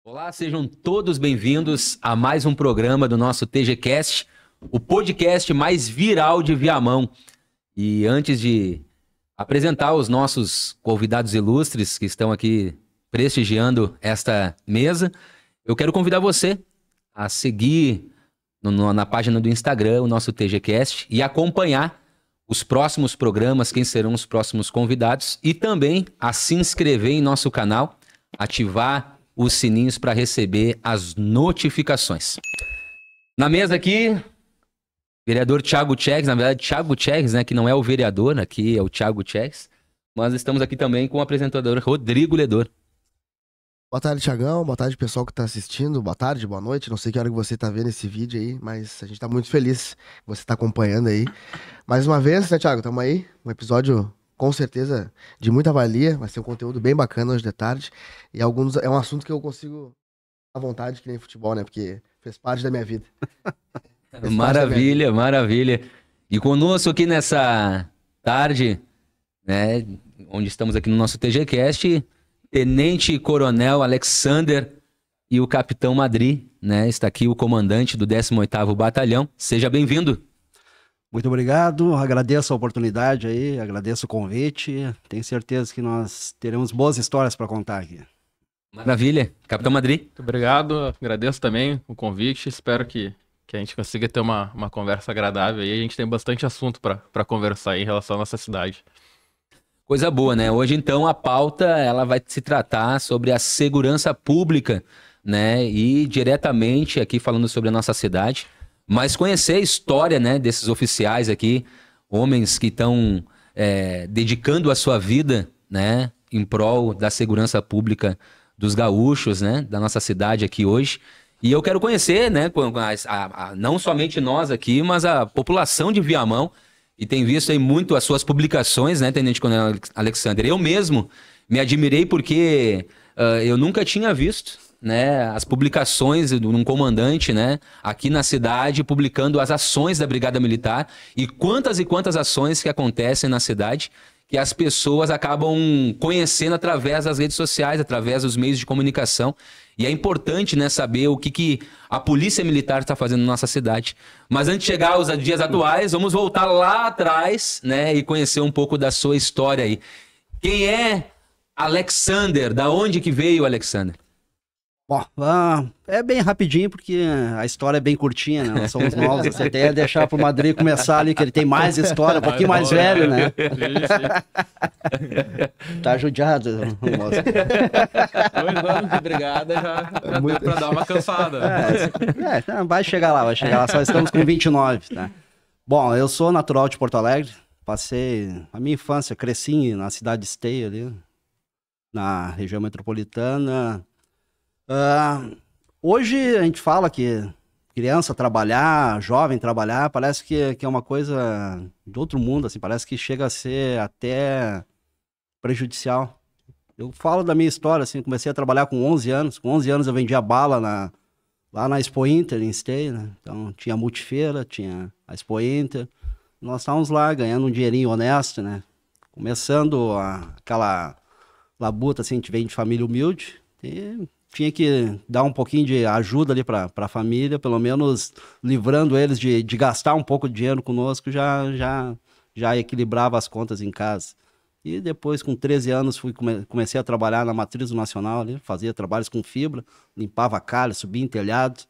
Olá, sejam todos bem-vindos a mais um programa do nosso TGCast, o podcast mais viral de Viamão. E antes de apresentar os nossos convidados ilustres que estão aqui prestigiando esta mesa, eu quero convidar você a seguir na página do Instagram o nosso TGCast e acompanhar os próximos programas, quem serão os próximos convidados, e também a se inscrever em nosso canal, ativar os sininhos para receber as notificações. Na mesa aqui, vereador Thiago Tchegues, na verdade Thiago Tchegues, né, que não é o vereador, aqui é o Thiago Tchegues, mas estamos aqui também com o apresentador Rodrigo Ledor. Boa tarde, Thiagão. Boa tarde, pessoal que está assistindo. Boa tarde, boa noite. Não sei que hora que você está vendo esse vídeo aí, mas a gente está muito feliz que você está acompanhando aí. Mais uma vez, né, Thiago? Estamos aí. Um episódio, com certeza, de muita valia. Vai ser um conteúdo bem bacana hoje de tarde. E é um assunto que eu consigo à vontade, que nem futebol, né? Porque fez parte da minha vida. Maravilha, maravilha. E conosco aqui nessa tarde, né, onde estamos aqui no nosso TGCast, Tenente Coronel Alexander e o Capitão Madri, né? Está aqui o comandante do 18º Batalhão. Seja bem-vindo. Muito obrigado, agradeço a oportunidade aí, agradeço o convite. Tenho certeza que nós teremos boas histórias para contar aqui. Maravilha. Capitão Madri. Muito obrigado, agradeço também o convite. Espero que a gente consiga ter uma conversa agradável aí. A gente tem bastante assunto para conversar aí em relação à nossa cidade. Coisa boa, né? Hoje, então, a pauta ela vai se tratar sobre a segurança pública, né? E diretamente aqui falando sobre a nossa cidade, mas conhecer a história, né, desses oficiais aqui, homens que estão dedicando a sua vida, né, em prol da segurança pública dos gaúchos, né, da nossa cidade aqui hoje. E eu quero conhecer, né, não somente nós aqui, mas a população de Viamão. E tem visto aí muito as suas publicações, né, Tenente Coronel Alexander? Eu mesmo me admirei porque eu nunca tinha visto, né, as publicações de um comandante, né, aqui na cidade, publicando as ações da Brigada Militar e quantas ações que acontecem na cidade que as pessoas acabam conhecendo através das redes sociais, através dos meios de comunicação. E é importante, né, saber o que a Polícia Militar está fazendo na nossa cidade. Mas antes de chegar aos dias atuais, vamos voltar lá atrás, né, e conhecer um pouco da sua história aí. Quem é Alexander? Da onde que veio o Alexander? Bom, é bem rapidinho porque a história é bem curtinha, né? Nós somos novos, você até ia deixar pro Madri começar ali, que ele tem mais história, um pouquinho mais velho, né? Tá judiado, moço. 2 anos de brigada já dá pra dar uma cansada. Vai chegar lá, só estamos com 29, tá? Bom, eu sou natural de Porto Alegre, passei a minha infância, cresci na cidade de Esteio ali, na região metropolitana. Hoje a gente fala que criança trabalhar, jovem trabalhar, parece que é uma coisa de outro mundo, assim, parece que chega a ser até prejudicial. Eu falo da minha história, assim, comecei a trabalhar com 11 anos, eu vendia bala lá na Expo Inter, em Esteio, né? Então tinha a Multifeira, tinha a Expo Inter, nós estávamos lá ganhando um dinheirinho honesto, né? Começando aquela labuta, assim, a gente vem de família humilde e tinha que dar um pouquinho de ajuda ali para a família, pelo menos livrando eles de gastar um pouco de dinheiro conosco, já equilibrava as contas em casa. E depois, com 13 anos, comecei a trabalhar na Matriz do Nacional, ali, fazia trabalhos com fibra, limpava calha, subia em telhado.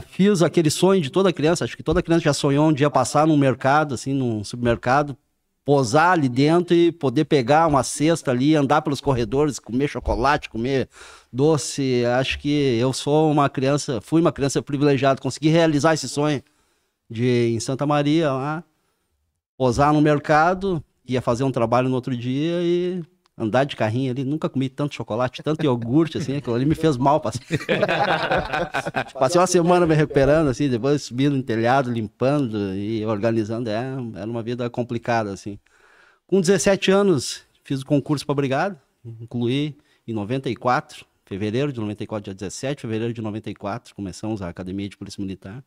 Fiz aquele sonho de toda criança, acho que toda criança já sonhou um dia passar num mercado, assim, num supermercado, posar ali dentro e poder pegar uma cesta ali, andar pelos corredores, comer chocolate, comer doce. Acho que eu fui uma criança privilegiada, consegui realizar esse sonho de em Santa Maria lá, posar no mercado, ia fazer um trabalho no outro dia e andar de carrinho ali. Nunca comi tanto chocolate, tanto iogurte, assim, aquilo ali me fez mal. Passei uma semana me recuperando, assim, depois subindo no telhado, limpando e organizando. Era uma vida complicada, assim. Com 17 anos, fiz o concurso para a Brigada, incluí em 94, fevereiro de 94, dia 17 de fevereiro de 94, começamos a Academia de Polícia Militar.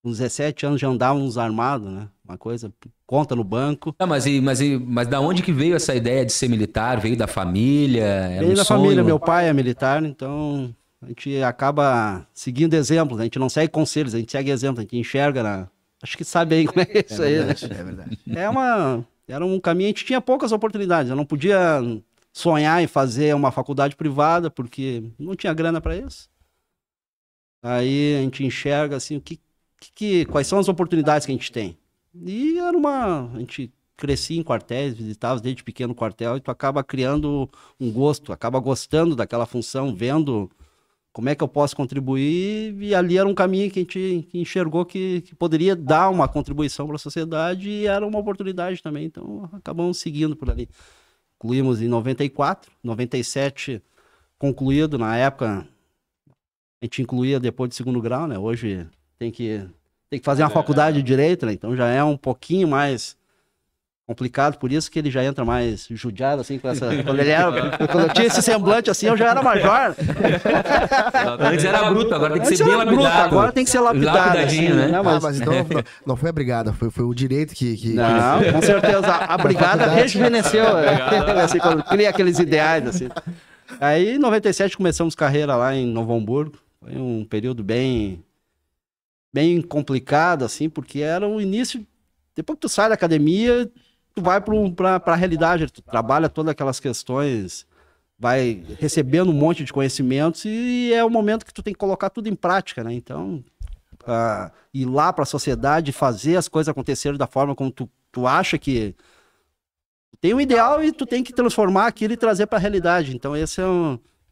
Com 17 anos já andávamos armados, né? Uma coisa, conta no banco. Ah, mas da onde que veio essa ideia de ser militar? Veio da família? Era Veio um da sonho? família, meu pai é militar, então a gente acaba seguindo exemplos, a gente não segue conselhos, a gente segue exemplos, a gente enxerga Acho que sabe aí como é isso aí, né? É verdade. Era um caminho, a gente tinha poucas oportunidades, eu não podia sonhar em fazer uma faculdade privada, porque não tinha grana para isso. Aí a gente enxerga assim, quais são as oportunidades que a gente tem. E a gente crescia em quartéis, visitava desde pequeno quartel, e tu acaba criando um gosto, acaba gostando daquela função, vendo como é que eu posso contribuir, e ali era um caminho que a gente enxergou que poderia dar uma contribuição para a sociedade, e era uma oportunidade também, então acabamos seguindo por ali. Concluímos em 94, 97 concluído, na época a gente incluía depois de segundo grau, né? Hoje tem que fazer uma faculdade de Direito, né? Então já é um pouquinho mais complicado, por isso que ele já entra mais judiado, assim, com essa... Quando eu tinha esse semblante, assim, eu já era major. Antes era bruto, agora tem que Antes ser bem era bruto, lapidado. agora tem que ser lapidado. Lapidadinho, assim, né? Mas então não foi a brigada, foi o direito que... Não, com certeza. A brigada rejuvenesceu. Assim, quando cria aqueles ideais, assim. Aí, em 97, começamos carreira lá em Novo Hamburgo. Foi um período bem complicado, assim, porque era o início... Depois que tu sai da academia, tu vai para a realidade, tu trabalha todas aquelas questões, vai recebendo um monte de conhecimentos e é o momento que tu tem que colocar tudo em prática, né? Então, ir lá para a sociedade, fazer as coisas acontecerem da forma como tu acha que tem um ideal e tu tem que transformar aquilo e trazer para a realidade. Então, esse é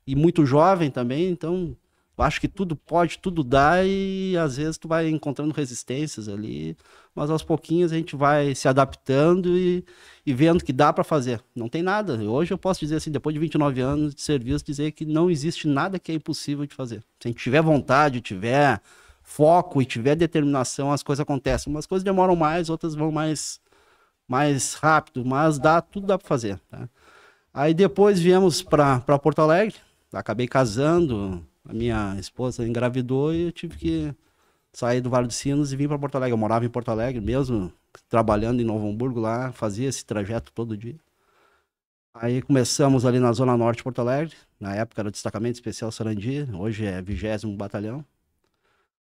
e muito jovem também, então eu acho que tudo pode, tudo dá, e às vezes tu vai encontrando resistências ali, mas aos pouquinhos a gente vai se adaptando e vendo que dá para fazer. Não tem nada. Hoje eu posso dizer assim, depois de 29 anos de serviço, dizer que não existe nada que é impossível de fazer. Se a gente tiver vontade, tiver foco e tiver determinação, as coisas acontecem. Umas coisas demoram mais, outras vão mais rápido, mas tudo dá para fazer. Tá? Aí depois viemos para Porto Alegre, acabei casando, a minha esposa engravidou e eu tive que sair do Vale dos Sinos e vim para Porto Alegre. Eu morava em Porto Alegre, mesmo trabalhando em Novo Hamburgo lá, fazia esse trajeto todo dia. Aí começamos ali na Zona Norte de Porto Alegre, na época era o Destacamento Especial Sarandi, hoje é 20º Batalhão.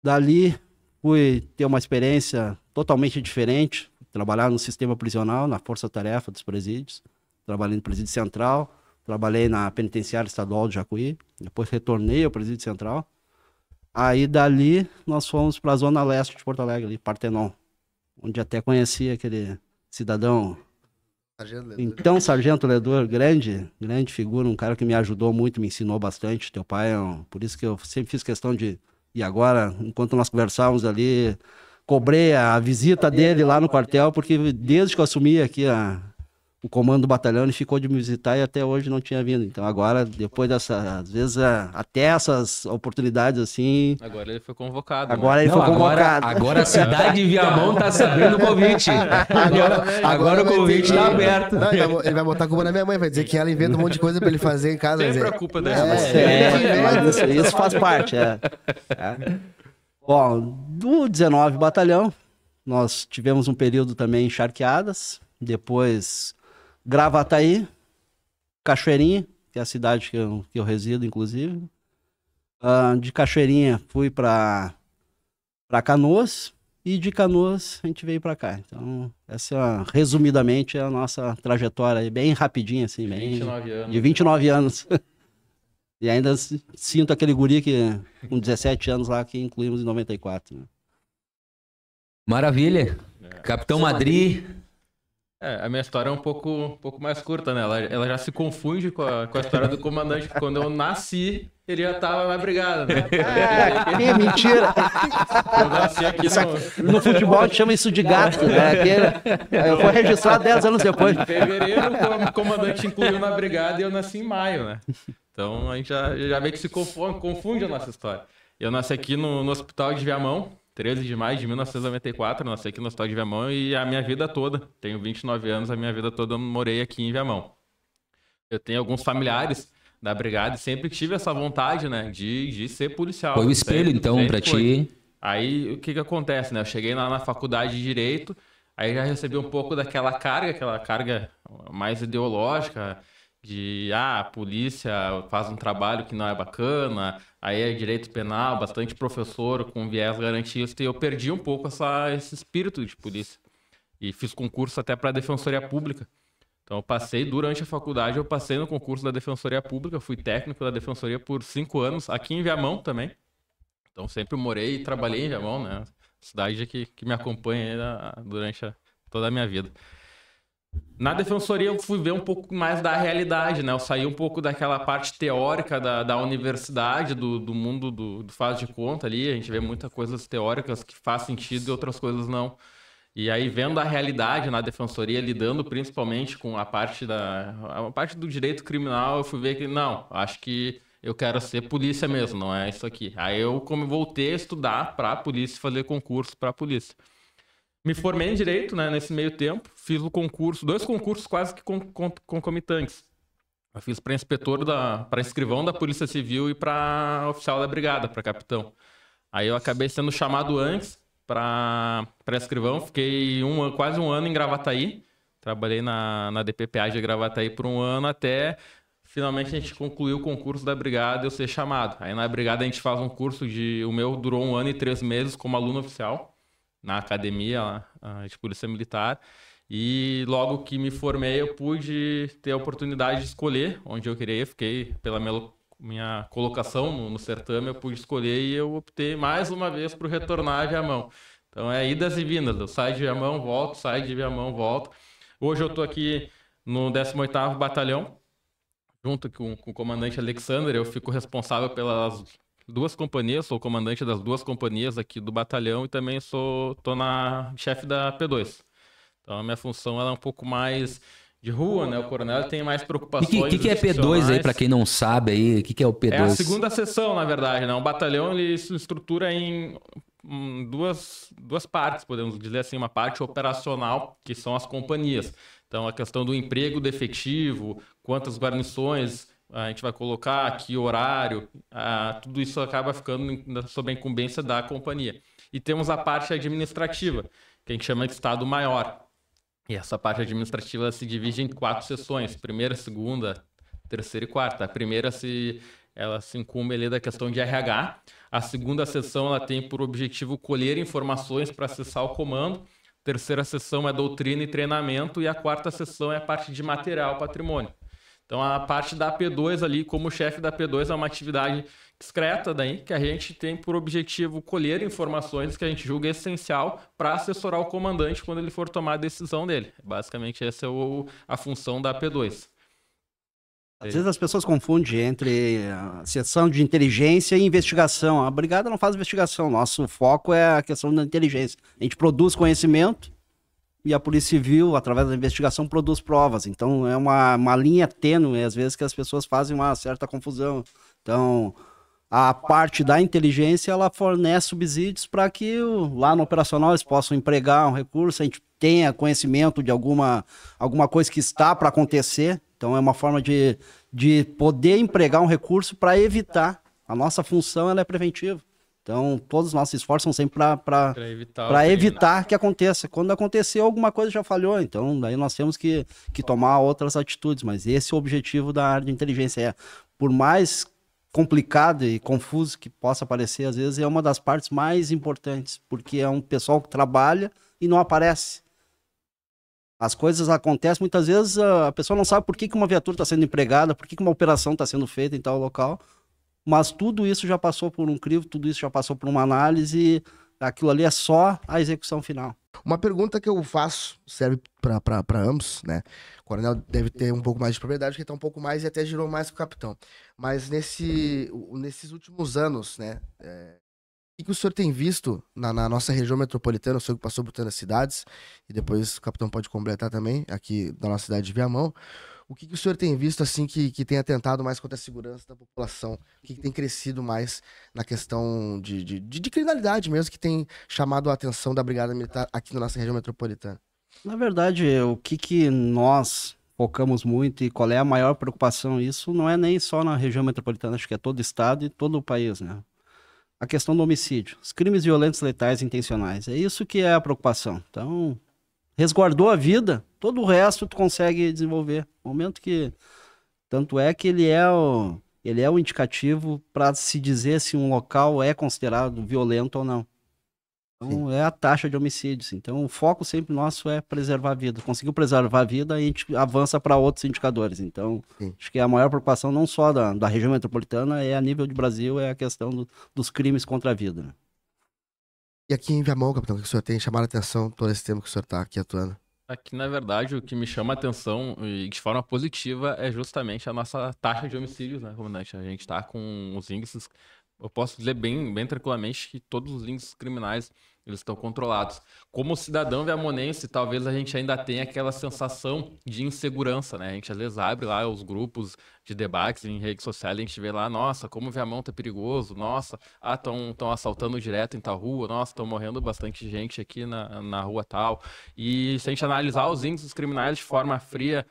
Dali fui ter uma experiência totalmente diferente, trabalhar no sistema prisional, na força-tarefa dos presídios, trabalhei no presídio central, trabalhei na penitenciária estadual de Jacuí, depois retornei ao presídio central. Aí dali nós fomos para a zona leste de Porto Alegre, ali, Partenon, onde até conheci aquele cidadão, então Sargento Ledor, grande figura, um cara que me ajudou muito, me ensinou bastante. Teu pai por isso que eu sempre fiz questão de... E agora, enquanto nós conversávamos ali, cobrei a visita dele lá no quartel, porque desde que eu assumi aqui o comando do batalhão, ele ficou de me visitar e até hoje não tinha vindo. Então agora, depois às vezes, até essas oportunidades assim... Agora ele foi convocado. Agora ele foi convocado. Agora a cidade de Viamão tá sabendo o convite. Agora o convite tá aberto. Não, ele vai botar a culpa na minha mãe, vai dizer que ela inventa um monte de coisa pra ele fazer em casa. Sempre a culpa dela. Mas isso faz parte. Bom, do 19 Batalhão, nós tivemos um período também em Charqueadas, depois Gravataí, Cachoeirinha, que é a cidade que eu resido, inclusive. De Cachoeirinha fui para Canoas, e de Canoas a gente veio para cá. Então, essa resumidamente é a nossa trajetória, aí, bem rapidinha, assim, bem 29 anos. de 29 anos. E ainda sinto aquele guri que, com 17 anos lá, que incluímos em 94. Né? Maravilha. Capitão Madri. A minha história é um pouco mais curta, né? Ela já se confunde com a história do comandante, porque quando eu nasci, ele já tava na brigada, né? Que mentira! Eu nasci aqui no futebol a gente chama isso de gato, né? Eu fui registrado 10 anos depois. Em fevereiro, o comandante incluiu na brigada e eu nasci em maio, né? Então a gente já meio que se confunde a nossa história. Eu nasci aqui no Hospital de Viamão, 13 de maio de 1994, eu nasci aqui no Hospital de Viamão e a minha vida toda, tenho 29 anos, a minha vida toda eu morei aqui em Viamão. Eu tenho alguns familiares da brigada e sempre tive essa vontade, né, de ser policial. Foi o espelho, então, pra ti. Aí, o que que acontece, né? Eu cheguei lá na faculdade de Direito, aí já recebi um pouco daquela carga, aquela carga mais ideológica, de, a polícia faz um trabalho que não é bacana, aí é direito penal, bastante professor com viés garantista, e eu perdi um pouco esse espírito de polícia. E fiz concurso até para a Defensoria Pública. Então, eu passei, durante a faculdade, eu passei no concurso da Defensoria Pública, fui técnico da Defensoria por 5 anos, aqui em Viamão também. Então, sempre morei e trabalhei em Viamão, né? Cidade que me acompanha durante toda a minha vida. Na Defensoria, eu fui ver um pouco mais da realidade, né? Eu saí um pouco daquela parte teórica da universidade, do mundo do faz de conta ali. A gente vê muitas coisas teóricas que faz sentido e outras coisas não. E aí, vendo a realidade na Defensoria, lidando principalmente com a parte do direito criminal, eu fui ver que, não, acho que eu quero ser polícia mesmo, não é isso aqui. Aí eu voltei a estudar para a polícia, fazer concurso para a polícia. Me formei em Direito, né, nesse meio tempo, fiz o concurso, 2 concursos quase que concomitantes. Eu fiz para inspetor, para escrivão da Polícia Civil e para oficial da Brigada, para capitão. Aí eu acabei sendo chamado antes para escrivão, fiquei quase um ano em Gravataí, trabalhei na DPPA de Gravataí por um ano até finalmente a gente concluiu o concurso da Brigada e eu ser chamado. Aí na Brigada a gente faz um curso o meu durou 1 ano e 3 meses como aluno oficial na academia de Polícia Militar. E logo que me formei, eu pude ter a oportunidade de escolher onde eu queria ir. Fiquei pela minha colocação no certame, eu pude escolher e eu optei mais uma vez por retornar a Viamão. Então é idas e vindas. Eu saio de Viamão, volto, saio de Viamão, volto. Hoje eu estou aqui no 18º Batalhão, junto com o comandante Alexander. Eu fico responsável pelas 2 companhias, sou comandante das 2 companhias aqui do batalhão e também tô na chefe da P2. Então a minha função ela é um pouco mais de rua, né? O coronel tem mais preocupações. O que é P2 aí, para quem não sabe aí? O que é o P2? É a segunda seção, na verdade, né? O batalhão ele se estrutura em duas partes, podemos dizer assim, uma parte operacional, que são as companhias. Então a questão do emprego do efetivo, quantas guarnições a gente vai colocar, que horário, tudo isso acaba ficando sob a incumbência da companhia. E temos a parte administrativa, que a gente chama de Estado Maior. E essa parte administrativa se divide em 4 seções, primeira, segunda, terceira e quarta. A primeira ela se incumbe ali da questão de RH. A segunda seção ela tem por objetivo colher informações para acessar o comando. A terceira seção é doutrina e treinamento. E a quarta seção é a parte de material, patrimônio. Então, a parte da P2 ali, como chefe da P2, é uma atividade discreta daí, que a gente tem por objetivo colher informações que a gente julga essencial para assessorar o comandante quando ele for tomar a decisão dele. Basicamente, essa é a função da P2. Às vezes as pessoas confundem entre a seção de inteligência e investigação. A Brigada não faz investigação, nosso foco é a questão da inteligência. A gente produz conhecimento e a Polícia Civil, através da investigação, produz provas. Então, é uma linha tênue, às vezes, que as pessoas fazem uma certa confusão. Então, a parte da inteligência, ela fornece subsídios para que lá no operacional eles possam empregar um recurso, a gente tenha conhecimento de alguma coisa que está para acontecer. Então, é uma forma de poder empregar um recurso para evitar. A nossa função ela é preventiva. Então, todos os nossos esforços são sempre para evitar que aconteça. Quando aconteceu, alguma coisa já falhou. Então, daí nós temos que tomar outras atitudes. Mas esse é o objetivo da área de inteligência. Por mais complicado e confuso que possa parecer, às vezes, é uma das partes mais importantes. Porque é um pessoal que trabalha e não aparece. As coisas acontecem, muitas vezes a pessoa não sabe por que uma viatura está sendo empregada, por que uma operação está sendo feita em tal local. Mas tudo isso já passou por um crivo, tudo isso já passou por uma análise e aquilo ali é só a execução final. Uma pergunta que eu faço, serve para ambos, né? O coronel deve ter um pouco mais de propriedade, porque está um pouco mais e até girou mais que o capitão. Mas nesses últimos anos, né? O que o senhor tem visto na nossa região metropolitana, o senhor que passou por tantas cidades, e depois o capitão pode completar também, aqui da nossa cidade de Viamão. O que o senhor tem visto, assim, que tem atentado mais contra a segurança da população? O que tem crescido mais na questão de criminalidade mesmo, que tem chamado a atenção da Brigada Militar aqui na nossa região metropolitana? Na verdade, o que nós focamos muito e qual é a maior preocupação, isso não é nem só na região metropolitana, acho que é todo o estado e todo o país, né? a questão do homicídio, os crimes violentos letais intencionais. É isso que é a preocupação. Então, resguardou a vida, todo o resto tu consegue desenvolver. No momento que... Tanto é que ele é o indicativo para se dizer se um local é considerado violento ou não. Então, é a taxa de homicídios. Então, o foco sempre nosso é preservar a vida. Conseguiu preservar a vida, a gente avança para outros indicadores. Então, acho que a maior preocupação não só da região metropolitana, é a nível de Brasil, é a questão dos crimes contra a vida. Né? E aqui em Viamão, capitão, o que o senhor tem chamado a atenção todo esse tempo que o senhor está aqui atuando? Aqui, na verdade, o que me chama a atenção, e de forma positiva, é justamente a nossa taxa de homicídios, né, comandante? A gente está com os índices, eu posso dizer bem tranquilamente que todos os índices criminais, eles estão controlados. Como cidadão viamonense, talvez a gente ainda tenha aquela sensação de insegurança, né? A gente às vezes abre lá os grupos de debates em redes sociais, a gente vê lá, nossa, como o Viamão tá perigoso, nossa, estão assaltando direto em tal rua, nossa, estão morrendo bastante gente aqui na rua tal. E se a gente analisar os índices criminais de forma fria,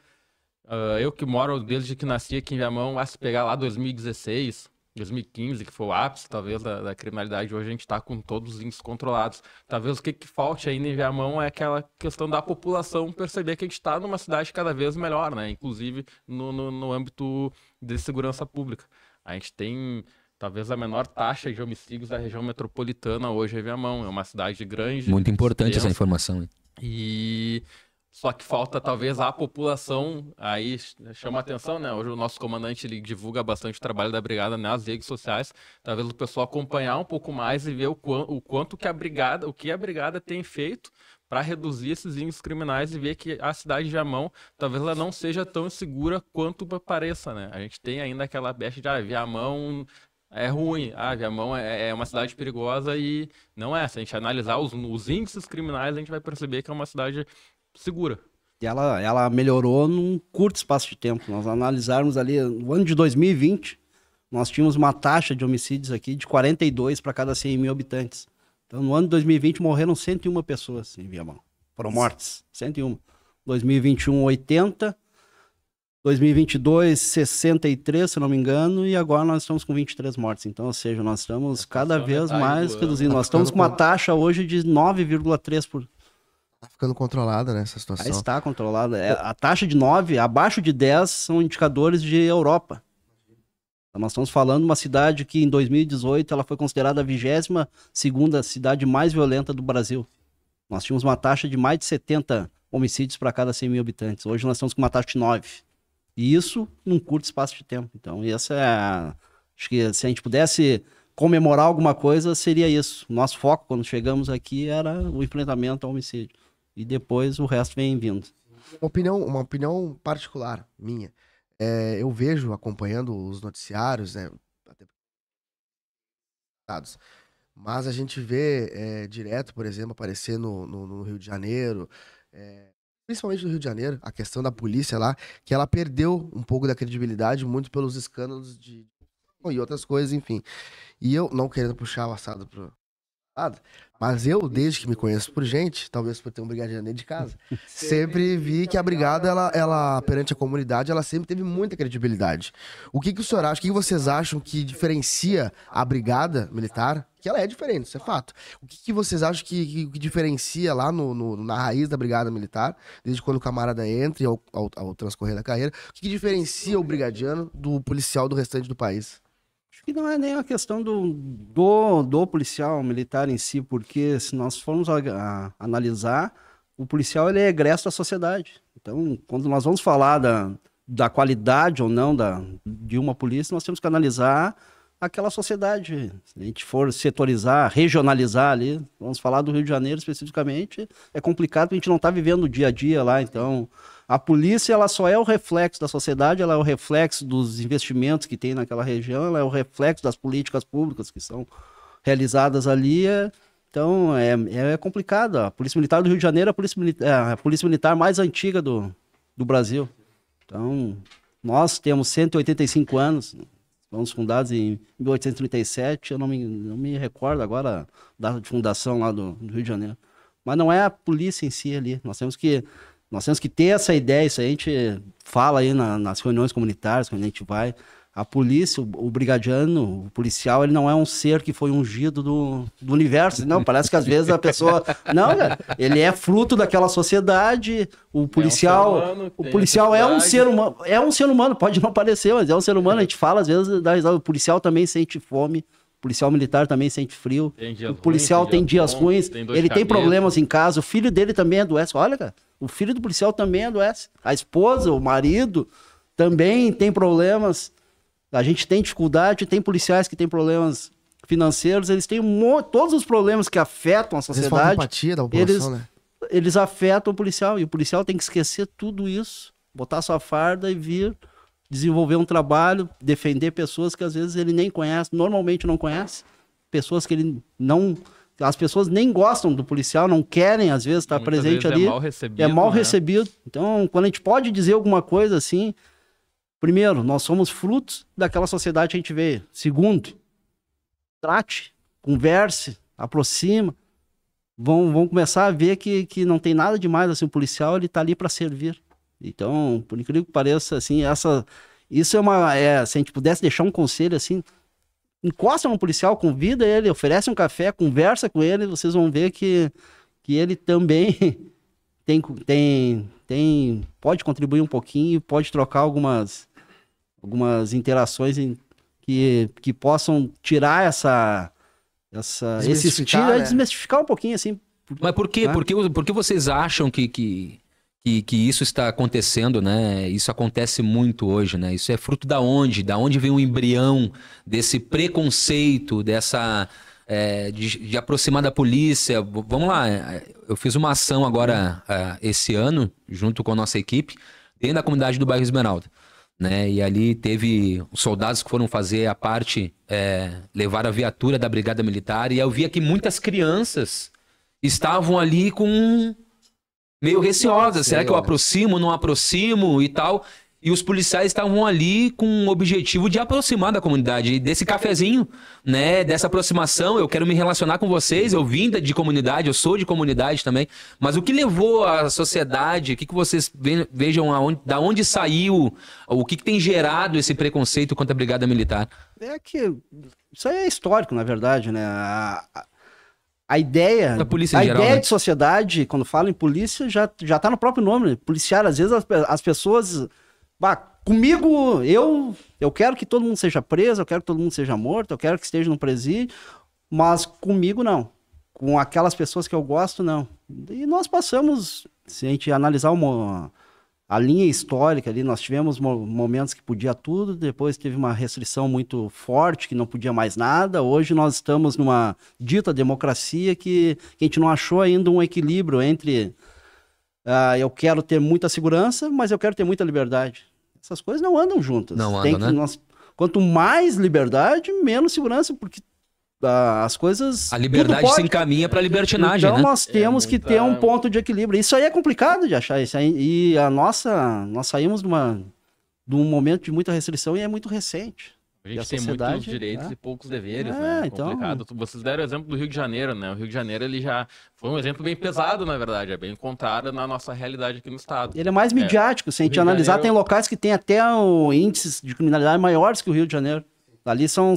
eu que moro desde que nasci aqui em Viamão, se pegar lá 2016... 2015, que foi o ápice, talvez, da criminalidade, hoje a gente está com todos os índices controlados. Talvez o que falte ainda em Viamão é aquela questão da população perceber que a gente está numa cidade cada vez melhor, né? Inclusive no âmbito de segurança pública. A gente tem talvez a menor taxa de homicídios da região metropolitana hoje em Viamão. É uma cidade grande. Muito importante essa informação. Hein? E... Só que falta talvez a população, aí chama atenção, né? Hoje o nosso comandante ele divulga bastante o trabalho da brigada nas redes sociais. Talvez o pessoal acompanhar um pouco mais e ver o quanto que a brigada tem feito para reduzir esses índices criminais e ver que a cidade de Viamão talvez ela não seja tão insegura quanto pareça, né? A gente tem ainda aquela besta de Viamão é ruim, Viamão é uma cidade perigosa e não é. Se a gente analisar os índices criminais, a gente vai perceber que é uma cidade segura. E ela melhorou num curto espaço de tempo. Nós analisarmos ali, no ano de 2020, nós tínhamos uma taxa de homicídios aqui de 42 para cada 100 mil habitantes. Então, no ano de 2020, morreram 101 pessoas em Viamão. Foram mortes, 101. 2021, 80. 2022, 63, se não me engano. E agora nós estamos com 23 mortes. Então, ou seja, nós estamos cada vez mais reduzindo. Nós estamos com uma taxa hoje de 9,3%. Tá ficando controlada, né, essa situação. Está controlada. A taxa de 9, abaixo de 10, são indicadores de Europa. Então, nós estamos falando de uma cidade que em 2018 ela foi considerada a 22ª cidade mais violenta do Brasil. Nós tínhamos uma taxa de mais de 70 homicídios para cada 100 mil habitantes. Hoje nós estamos com uma taxa de 9. E isso num curto espaço de tempo. Então, acho que se a gente pudesse comemorar alguma coisa, seria isso. Nosso foco, quando chegamos aqui, era o enfrentamento ao homicídio. E depois o resto vem vindo. Uma opinião particular minha. Eu vejo, acompanhando os noticiários, né, mas a gente vê direto, por exemplo, aparecer no Rio de Janeiro, principalmente no Rio de Janeiro, a questão da polícia lá, que ela perdeu um pouco da credibilidade, muito pelos escândalos e outras coisas, enfim. E eu, não querendo puxar o assado pro lado, mas eu, desde que me conheço por gente, talvez por ter um brigadiano dentro de casa, sempre vi que a brigada, ela perante a comunidade, ela sempre teve muita credibilidade. O que o senhor acha, o que vocês acham que diferencia a brigada militar? Que ela é diferente, isso é fato. O que vocês acham que diferencia lá na raiz da brigada militar, desde quando o camarada entra e ao transcorrer da carreira, o que diferencia o brigadiano do policial do restante do país? Que não é nem a questão do policial militar em si, porque se nós formos analisar, o policial ele é egresso da sociedade. Então, quando nós vamos falar da qualidade ou não de uma polícia, nós temos que analisar aquela sociedade. Se a gente for setorizar, regionalizar ali, vamos falar do Rio de Janeiro especificamente, é complicado porque a gente não está vivendo o dia a dia lá, então... A polícia, ela só é o reflexo da sociedade, ela é o reflexo dos investimentos que tem naquela região, ela é o reflexo das políticas públicas que são realizadas ali. Então, é complicado. A Polícia Militar do Rio de Janeiro é a polícia militar mais antiga do Brasil. Então, nós temos 185 anos, fomos fundados em 1837, eu não me recordo agora da fundação lá do Rio de Janeiro. Mas não é a polícia em si ali, nós temos que Nós temos que ter essa ideia, isso aí a gente fala aí nas reuniões comunitárias, quando a gente vai. A polícia, o brigadiano, o policial, ele não é um ser que foi ungido do universo. Não, parece que às vezes a pessoa... Não, cara, ele é fruto daquela sociedade, o policial é um ser humano, pode não parecer, mas é um ser humano. A gente fala às vezes, o policial também sente fome, o policial militar também sente frio, o policial tem dias ruins, ele tem problemas em casa, o filho dele também adoece. Olha, cara, o filho do policial também adoece. A esposa, o marido também tem problemas. A gente tem dificuldade, tem policiais que têm problemas financeiros, eles têm todos os problemas que afetam a sociedade. Empatia da população, né? Eles afetam o policial, e o policial tem que esquecer tudo isso, botar sua farda e vir desenvolver um trabalho, defender pessoas que às vezes ele nem conhece, normalmente não conhece, pessoas que ele não... As pessoas nem gostam do policial, não querem às vezes estar presente ali. É mal recebido. Então, quando a gente pode dizer alguma coisa assim... Primeiro, nós somos frutos daquela sociedade que a gente veio. Segundo, trate, converse, aproxima. Vão começar a ver que não tem nada demais, assim, o policial, ele tá ali para servir. Então, por incrível que pareça, assim, isso se a gente pudesse deixar um conselho, assim, encosta no policial, convida ele, oferece um café, conversa com ele, vocês vão ver que ele também pode contribuir um pouquinho, pode trocar algumas interações que possam tirar esse estilo, né? desmistificar um pouquinho, assim. Mas por quê? Né? Por que vocês acham que isso está acontecendo, né? Isso acontece muito hoje, né? Isso é fruto da onde? Da onde vem o embrião desse preconceito, dessa... de aproximar da polícia? Vamos lá, eu fiz uma ação agora esse ano, junto com a nossa equipe, dentro da comunidade do bairro Esmeralda, né? E ali teve os soldados que foram fazer a parte, levar a viatura da Brigada Militar, e eu via que muitas crianças estavam ali com meio receosas, será que eu aproximo, não aproximo e tal... E os policiais estavam ali com o objetivo de aproximar da comunidade, desse cafezinho, né? Dessa aproximação. Eu quero me relacionar com vocês, eu vim de comunidade, eu sou de comunidade também. Mas o que levou a sociedade, o que vocês vejam da onde saiu, o que tem gerado esse preconceito contra a Brigada Militar? É que isso aí é histórico, na verdade, né? A ideia de sociedade, quando fala em polícia, já tá no próprio nome, né? Policiar. Às vezes as pessoas... comigo, eu quero que todo mundo seja preso, eu quero que todo mundo seja morto, eu quero que esteja no presídio, mas comigo não. Com aquelas pessoas que eu gosto, não. E nós passamos, se a gente analisar a linha histórica ali, nós tivemos momentos que podia tudo, depois teve uma restrição muito forte, que não podia mais nada. Hoje nós estamos numa dita democracia que a gente não achou ainda um equilíbrio entre... eu quero ter muita segurança, mas eu quero ter muita liberdade. Essas coisas não andam juntas. Não andam, né? Quanto mais liberdade, menos segurança, porque as coisas... A liberdade se encaminha para a libertinagem, então, né? nós temos que ter um ponto de equilíbrio. Isso aí é complicado de achar. Isso aí, e nós saímos de um momento de muita restrição e é muito recente. A gente tem muitos direitos e poucos deveres, né? É complicado. Então... Vocês deram o exemplo do Rio de Janeiro, né? O Rio de Janeiro, ele já foi um exemplo bem pesado, na verdade. É bem contrário na nossa realidade aqui no estado. Ele é mais midiático. Se a gente analisar, Janeiro... tem locais que tem até índices de criminalidade maiores que o Rio de Janeiro. Ali são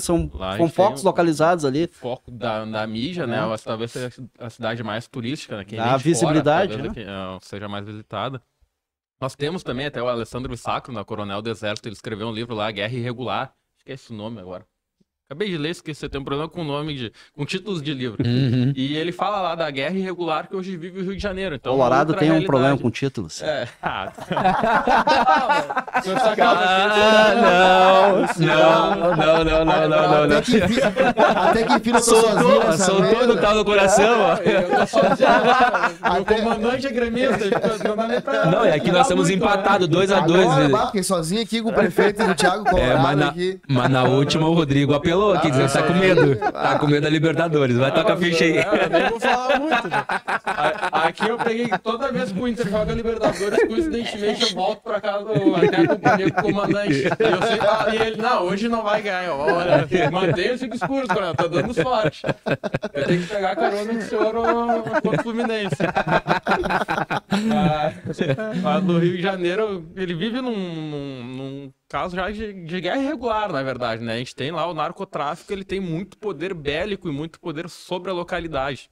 focos localizados ali. Foco da mídia, né? Talvez seja a cidade mais turística, né? A visibilidade, fora, né? Seja mais visitada. Nós temos também até o Alessandro Sacro, né? Coronel do Exército, ele escreveu um livro lá, Guerra Irregular. Esquece o nome agora. Acabei de ler, esqueci. Tem um problema com com títulos de livro. Uhum. E ele fala lá da guerra irregular que hoje vive o Rio de Janeiro. Então, Colorado tem um problema com títulos. Não. Até que enfim eu tô sozinho. Soltou no tal do coração, ó. Eu tô sozinho. O comandante é gremista. Não, é que nós estamos empatados 2-2. Fiquei sozinho aqui com o prefeito e o Thiago Colorado mas na última o Rodrigo apelou aqui, dizendo que tá com medo. Tá com medo da Libertadores. Vai tocar a ficha aí. Eu nem vou falar muito. Aqui eu peguei toda vez que o Inter joga Libertadores, coincidentemente eu volto pra casa até acompanhei com o comandante. E ele, não, hoje não vai ganhar. Olha, mantenha esse discurso, cara, tá dando sorte. Eu tenho que pegar a carona do senhor contra o Fluminense. Mas no Rio de Janeiro, ele vive num caso já de guerra irregular, na verdade, né? A gente tem lá o narcotráfico, ele tem muito poder bélico e muito poder sobre a localidade.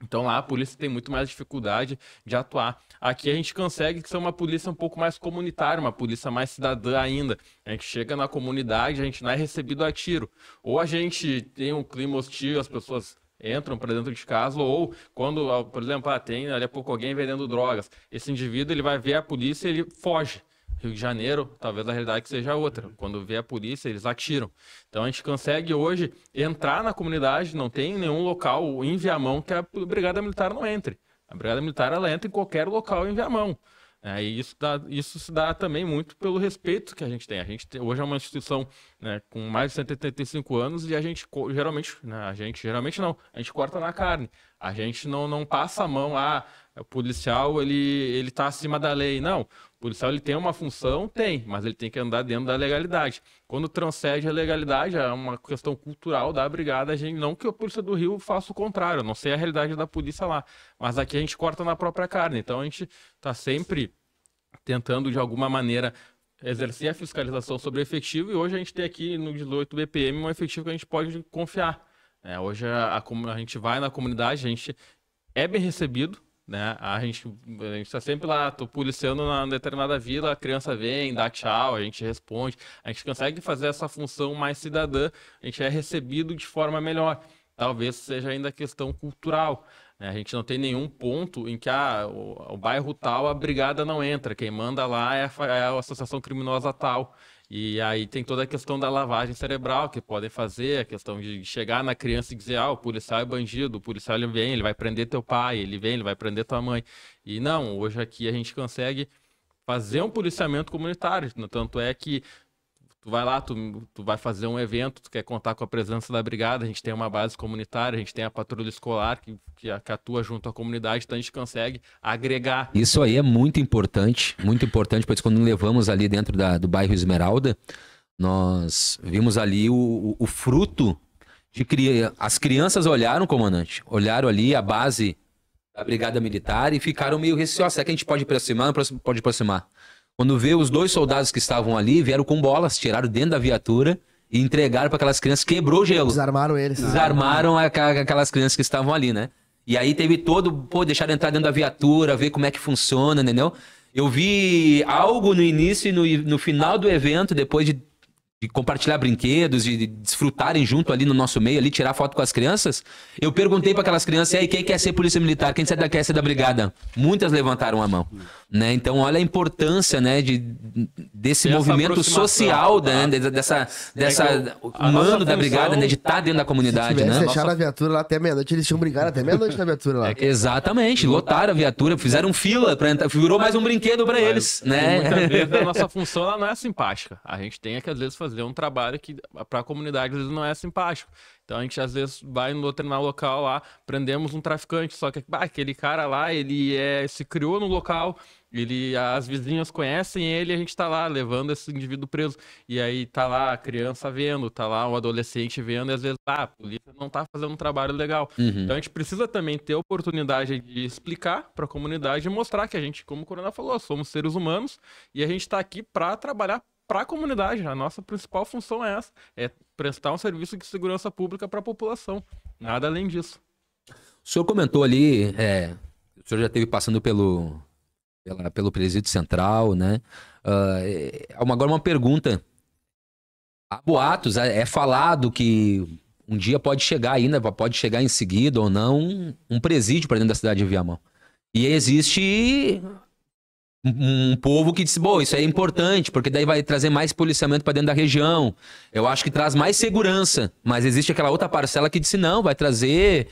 Então lá a polícia tem muito mais dificuldade de atuar. Aqui a gente consegue ser uma polícia um pouco mais comunitária, uma polícia mais cidadã ainda. A gente chega na comunidade, a gente não é recebido a tiro. Ou a gente tem um clima hostil, as pessoas entram para dentro de casa, ou quando, por exemplo, tem ali a pouco alguém vendendo drogas. Esse indivíduo ele vai ver a polícia e ele foge. Rio de Janeiro, talvez a realidade seja outra. Quando vê a polícia, eles atiram. Então a gente consegue hoje entrar na comunidade, não tem nenhum local em Viamão que a Brigada Militar não entre. A Brigada Militar ela entra em qualquer local em Viamão. E isso se dá também muito pelo respeito que a gente tem. Hoje é uma instituição, né, com mais de 185 anos e a gente geralmente não, a gente corta na carne. A gente não passa a mão, o policial ele tá acima da lei. Não, o policial ele tem uma função, mas ele tem que andar dentro da legalidade. Quando transcende a legalidade, é uma questão cultural da brigada, não que a Polícia do Rio faça o contrário, eu não sei a realidade da polícia lá, mas aqui a gente corta na própria carne. Então a gente está sempre tentando de alguma maneira exercer a fiscalização sobre o efetivo, e hoje a gente tem aqui no 18 BPM um efetivo que a gente pode confiar. Hoje a gente vai na comunidade, a gente é bem recebido, né? A gente está sempre lá, tô policiando na determinada vila, a criança vem, dá tchau, a gente responde, a gente consegue fazer essa função mais cidadã, a gente é recebido de forma melhor. Talvez seja ainda questão cultural, né? A gente não tem nenhum ponto em que o bairro tal a brigada não entra, quem manda lá é a associação criminosa tal. E aí tem toda a questão da lavagem cerebral que podem fazer, a questão de chegar na criança e dizer, o policial é bandido, o policial ele vem, ele vai prender teu pai, ele vai prender tua mãe. E não, hoje aqui a gente consegue fazer um policiamento comunitário, tanto é que tu vai lá, tu vai fazer um evento, tu quer contar com a presença da brigada, a gente tem uma base comunitária, a gente tem a patrulha escolar que atua junto à comunidade, então a gente consegue agregar. Isso aí é muito importante, pois quando levamos ali dentro do bairro Esmeralda, nós vimos ali o fruto de criar. As crianças olharam, comandante, olharam ali a base da Brigada Militar e ficaram meio receosos. Será que a gente pode aproximar? Não pode aproximar. Quando vê os 2 soldados que estavam ali, vieram com bolas, tiraram dentro da viatura e entregaram para aquelas crianças, quebrou o gelo. Desarmaram eles. Desarmaram aquelas crianças que estavam ali, né? E aí teve deixaram entrar dentro da viatura, ver como é que funciona, entendeu? Eu vi algo no início e no final do evento, depois de compartilhar brinquedos, de desfrutarem junto ali no nosso meio, ali, tirar foto com as crianças. Eu perguntei para aquelas crianças, e aí, quem quer ser polícia militar? Quem quer ser da brigada? Muitas levantaram a mão. Né? Então, olha a importância, né, desse movimento social, né, dessa humano da brigada, né, de estar dentro da comunidade. Se tivesse né? deixado a viatura lá até meia-noite, eles tinham brigado até meia-noite na viatura lá. Exatamente, lotaram a viatura, fizeram fila para entrar, virou mais um brinquedo para eles. Né? Muitas vezes a nossa função ela não é simpática. A gente tem que, às vezes, fazer um trabalho que para a comunidade às vezes não é simpático. Então a gente às vezes vai no determinado local lá, prendemos um traficante, só que aquele cara lá, ele se criou no local, as vizinhas conhecem ele, a gente tá lá levando esse indivíduo preso. E aí tá lá a criança vendo, tá lá o adolescente vendo, e às vezes a polícia não tá fazendo um trabalho legal. Então a gente precisa também ter a oportunidade de explicar para a comunidade e mostrar que a gente, como o Coronel falou, somos seres humanos e a gente tá aqui para trabalhar para a comunidade. A nossa principal função é essa, é prestar um serviço de segurança pública para a população. Nada além disso. O senhor comentou ali, o senhor já esteve passando pelo presídio central, né? Agora uma pergunta. Há boatos, é falado que um dia pode chegar ainda, pode chegar em seguida ou não, um presídio para dentro da cidade de Viamão. E existe um povo que diz, bom, isso é importante, porque daí vai trazer mais policiamento para dentro da região. Eu acho que traz mais segurança, mas existe aquela outra parcela que disse, não, vai trazer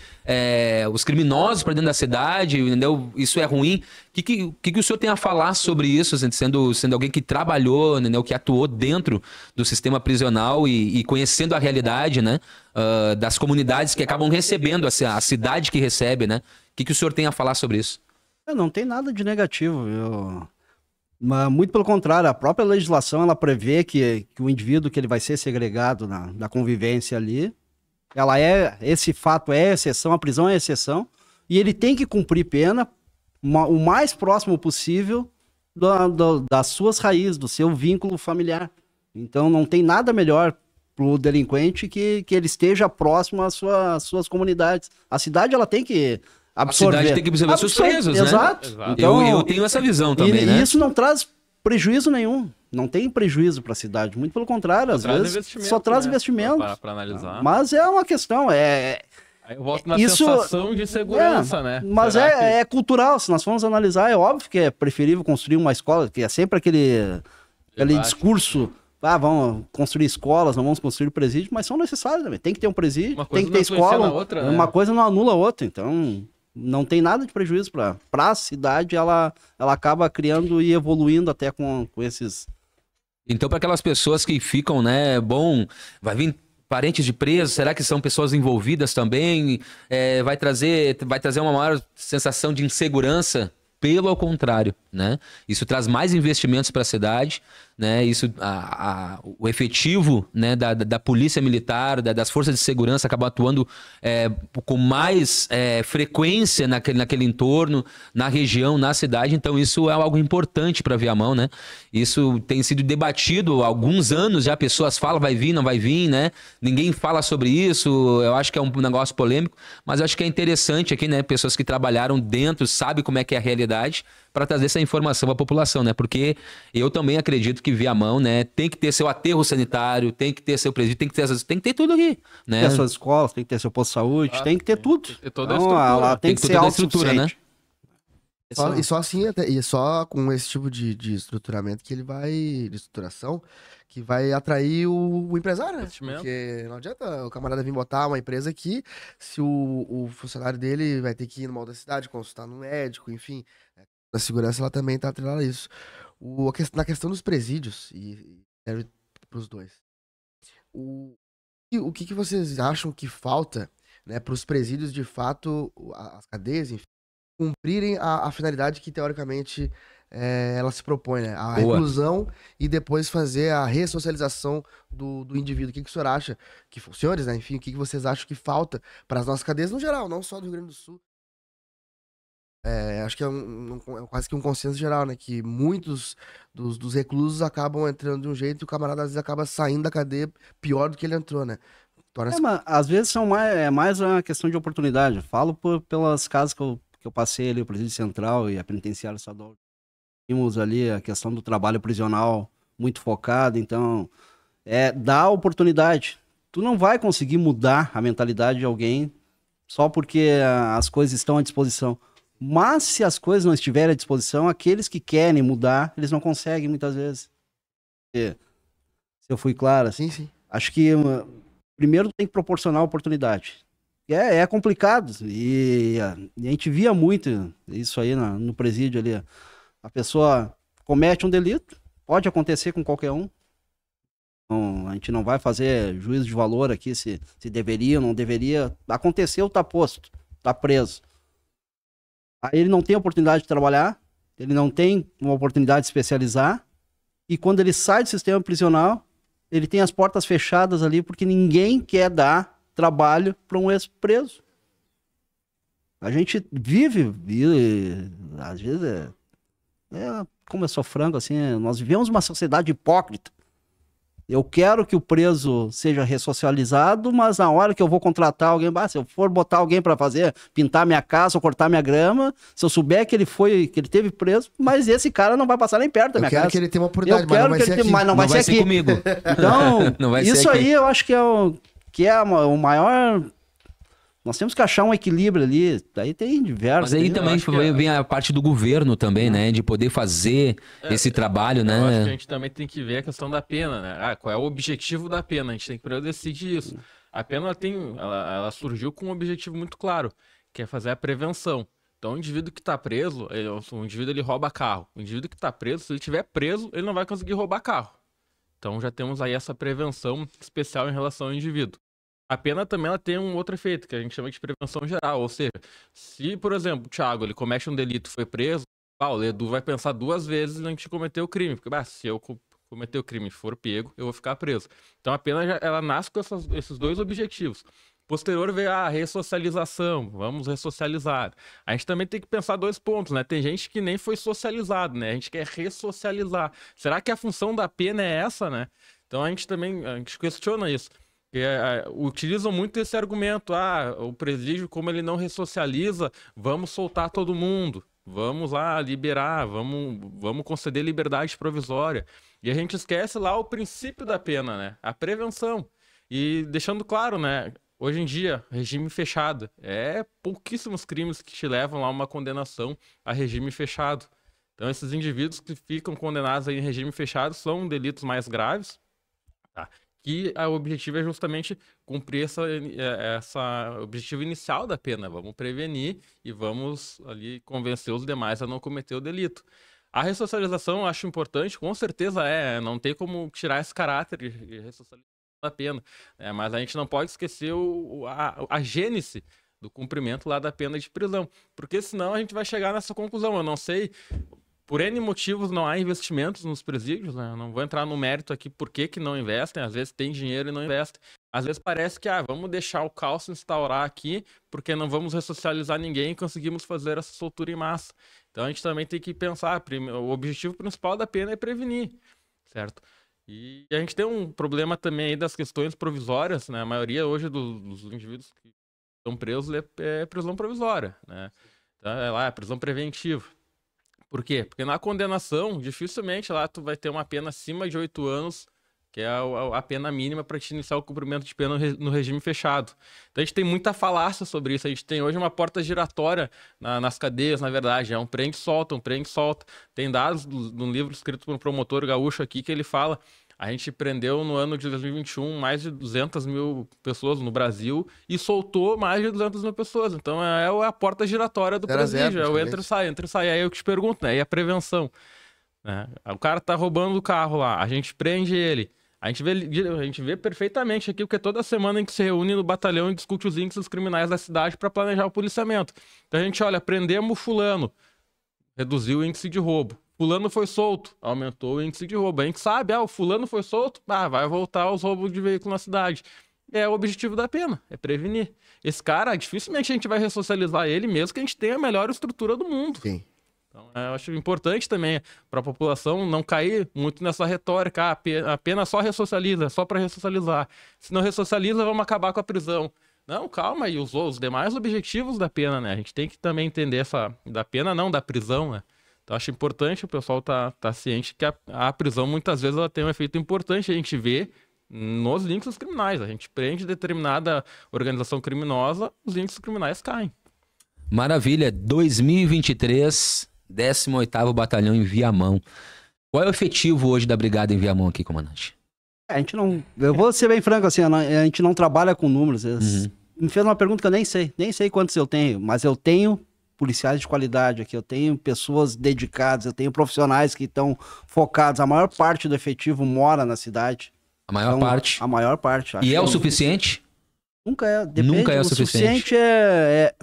os criminosos para dentro da cidade, entendeu? Isso é ruim. O que o senhor tem a falar sobre isso, sendo alguém que trabalhou, entendeu? Que atuou dentro do sistema prisional e conhecendo a realidade, né? Das comunidades que acabam recebendo, a cidade que recebe, né? O que o senhor tem a falar sobre isso? Não tem nada de negativo. Mas, muito pelo contrário, a própria legislação ela prevê que o indivíduo que ele vai ser segregado na convivência ali, esse fato é exceção, a prisão é exceção, e ele tem que cumprir pena o mais próximo possível das suas raízes, do seu vínculo familiar. Então não tem nada melhor para o delinquente que ele esteja próximo às suas comunidades. A cidade ela tem que absorver. A cidade tem que absorver seus presos, né? Exato. Então, eu tenho essa visão também, né? E isso não traz prejuízo nenhum. Não tem prejuízo para a cidade. Muito pelo contrário, às vezes só traz investimento. Para analisar. Mas é uma questão, Aí eu volto na sensação de segurança, né? Mas é cultural. Se nós formos analisar, é óbvio que é preferível construir uma escola, que é sempre aquele discurso... vamos construir escolas, não vamos construir presídio, mas são necessários também. Tem que ter um presídio, tem que ter escola. Uma coisa não anula a outra. Então, não tem nada de prejuízo para a cidade. Ela acaba criando e evoluindo até com esses... Então, para aquelas pessoas que ficam, né, vai vir parentes de presos, será que são pessoas envolvidas também? Vai trazer uma maior sensação de insegurança? Pelo contrário, né? Isso traz mais investimentos para a cidade, né? Isso, o efetivo, né, da polícia militar, das forças de segurança acaba atuando com mais frequência naquele entorno, na região, na cidade. Então isso é algo importante para Viamão, né? Isso tem sido debatido há alguns anos, já pessoas falam, vai vir, não vai vir, né? Ninguém fala sobre isso, eu acho que é um negócio polêmico, mas eu acho que é interessante aqui, né? Pessoas que trabalharam dentro, sabem como é que é a realidade, para trazer essa informação à população, né? Porque eu também acredito que Viamão, né, tem que ter seu aterro sanitário, tem que ter seu presídio, tem que ter tudo aqui, né? Tem as suas escolas, tem que ter seu posto de saúde, tem que ter tudo. Tem que ter toda a estrutura. Tem que ser autossuficiente, né? E só assim, e só com esse tipo de estruturamento que ele vai, de estruturação, que vai atrair o empresário, né? Porque não adianta o camarada vir botar uma empresa aqui, se o funcionário dele vai ter que ir numa outra cidade, consultar no médico, enfim. A segurança, ela também tá atrelada a isso. Na questão dos presídios, e serve pros dois. O que vocês acham que falta, né, pros presídios, de fato, as cadeias, enfim, cumprirem a finalidade que, teoricamente, ela se propõe, né? A reclusão e depois fazer a ressocialização do indivíduo. O que o senhor acha que, senhores, né? Enfim, o que vocês acham que falta para as nossas cadeias no geral, não só do Rio Grande do Sul? Acho que é quase que um consenso geral, né? Que muitos dos reclusos acabam entrando de um jeito e o camarada às vezes acaba saindo da cadeia pior do que ele entrou, né? Mas às vezes é mais uma questão de oportunidade. Eu falo pelas casas que eu passei ali, o Presídio Central e a Penitenciária Estadual. Tínhamos ali a questão do trabalho prisional muito focado, então dá oportunidade. Tu não vai conseguir mudar a mentalidade de alguém só porque as coisas estão à disposição. Mas se as coisas não estiverem à disposição, aqueles que querem mudar, eles não conseguem muitas vezes. Se eu fui claro, assim, sim. Acho que primeiro tem que proporcionar a oportunidade. É complicado. E a gente via muito isso aí no presídio ali. A pessoa comete um delito, pode acontecer com qualquer um. Então, a gente não vai fazer juízo de valor aqui se deveria ou não deveria. Aconteceu, tá posto, tá preso. Aí ele não tem oportunidade de trabalhar, ele não tem uma oportunidade de especializar, e quando ele sai do sistema prisional, ele tem as portas fechadas ali, porque ninguém quer dar trabalho para um ex-preso. A gente vive às vezes, como eu sou franco, assim, nós vivemos uma sociedade hipócrita. Eu quero que o preso seja ressocializado, mas na hora que eu vou contratar alguém, se eu for botar alguém para pintar minha casa ou cortar minha grama, se eu souber que ele teve preso, mas esse cara não vai passar nem perto da minha casa. Eu quero que ele tenha uma oportunidade, mas não vai ser aqui. Comigo. Então, isso aí eu acho que é o maior... Nós temos que achar um equilíbrio ali, daí tem diversos. Mas aí também vem a parte do governo também, né? De poder fazer esse trabalho, né? Eu acho que a gente também tem que ver a questão da pena, né? Qual é o objetivo da pena? A gente tem que primeiro decidir isso. A pena ela surgiu com um objetivo muito claro, que é fazer a prevenção. Então o indivíduo que está preso, o indivíduo ele rouba carro. O indivíduo que está preso, se ele estiver preso, ele não vai conseguir roubar carro. Então já temos aí essa prevenção especial em relação ao indivíduo. A pena também ela tem um outro efeito, que a gente chama de prevenção geral. Ou seja, se, por exemplo, o Thiago ele comete um delito e foi preso, o Edu vai pensar 2 vezes antes de cometer o crime. Porque, se eu cometer o crime e for pego, eu vou ficar preso. Então a pena ela nasce com esses 2 objetivos. Posterior veio a ressocialização, vamos ressocializar. A gente também tem que pensar 2 pontos, né? Tem gente que nem foi socializado, né? A gente quer ressocializar. Será que a função da pena é essa, né? Então a gente questiona isso. Utilizam muito esse argumento, o presídio, como ele não ressocializa, vamos soltar todo mundo, vamos lá liberar, vamos conceder liberdade provisória. E a gente esquece lá o princípio da pena, né? A prevenção. E deixando claro, né? Hoje em dia, regime fechado, pouquíssimos crimes que te levam a uma condenação a regime fechado. Então esses indivíduos que ficam condenados em regime fechado são delitos mais graves, tá? Que o objetivo é justamente cumprir essa objetivo inicial da pena. Vamos prevenir e vamos ali convencer os demais a não cometer o delito. A ressocialização eu acho importante, com certeza não tem como tirar esse caráter de ressocialização da pena, mas a gente não pode esquecer a gênese do cumprimento lá da pena de prisão, porque senão a gente vai chegar nessa conclusão. Eu não sei... Por N motivos não há investimentos nos presídios, né? Eu não vou entrar no mérito aqui por que não investem. Às vezes tem dinheiro e não investem. Às vezes parece que vamos deixar o caos se instaurar aqui porque não vamos ressocializar ninguém e conseguimos fazer essa soltura em massa. Então a gente também tem que pensar, o objetivo principal da pena é prevenir, certo? E a gente tem um problema também aí das questões provisórias, né? A maioria hoje dos indivíduos que estão presos é prisão provisória, né? Então é prisão preventiva. Por quê? Porque na condenação, dificilmente lá tu vai ter uma pena acima de 8 anos, que é a pena mínima para te iniciar o cumprimento de pena no regime fechado. Então a gente tem muita falácia sobre isso. A gente tem hoje uma porta giratória nas cadeias, na verdade. É um prende e solta, um prende e solta. Tem dados de um livro escrito por um promotor gaúcho aqui que ele fala... A gente prendeu no ano de 2021 mais de 200 mil pessoas no Brasil e soltou mais de 200 mil pessoas. Então é a porta giratória do presídio, é o entra e sai. Aí eu te pergunto, né? E a prevenção? Né? O cara tá roubando o carro lá, a gente prende ele. A gente vê perfeitamente aqui, porque toda semana a gente se reúne no batalhão e discute os índices criminais da cidade para planejar o policiamento. Então a gente olha, prendemos fulano, reduziu o índice de roubo. Fulano foi solto, aumentou o índice de roubo. A gente sabe, o fulano foi solto, vai voltar aos roubos de veículo na cidade. É o objetivo da pena, é prevenir. Esse cara, dificilmente a gente vai ressocializar ele, mesmo que a gente tenha a melhor estrutura do mundo. Sim. Então, eu acho importante também para a população não cair muito nessa retórica, a pena só ressocializa, é só para ressocializar. Se não ressocializa, vamos acabar com a prisão. Não, calma aí, os demais objetivos da pena, né? A gente tem que também entender da pena, não da prisão, né? Então, acho importante o pessoal tá ciente que a prisão, muitas vezes, ela tem um efeito importante. A gente vê nos índices criminais. A gente prende determinada organização criminosa, os índices criminais caem. Maravilha. 2023, 18º Batalhão em Viamão. Qual é o efetivo hoje da Brigada em Viamão aqui, comandante? A gente não... Eu vou ser bem franco, assim, a gente não trabalha com números. Me fez uma pergunta que eu nem sei quantos eu tenho, mas eu tenho policiais de qualidade aqui, eu tenho pessoas dedicadas, eu tenho profissionais que estão focados. A maior parte do efetivo mora na cidade. A maior parte? A maior parte. E é o suficiente? Nunca é. Depende. Nunca é o suficiente.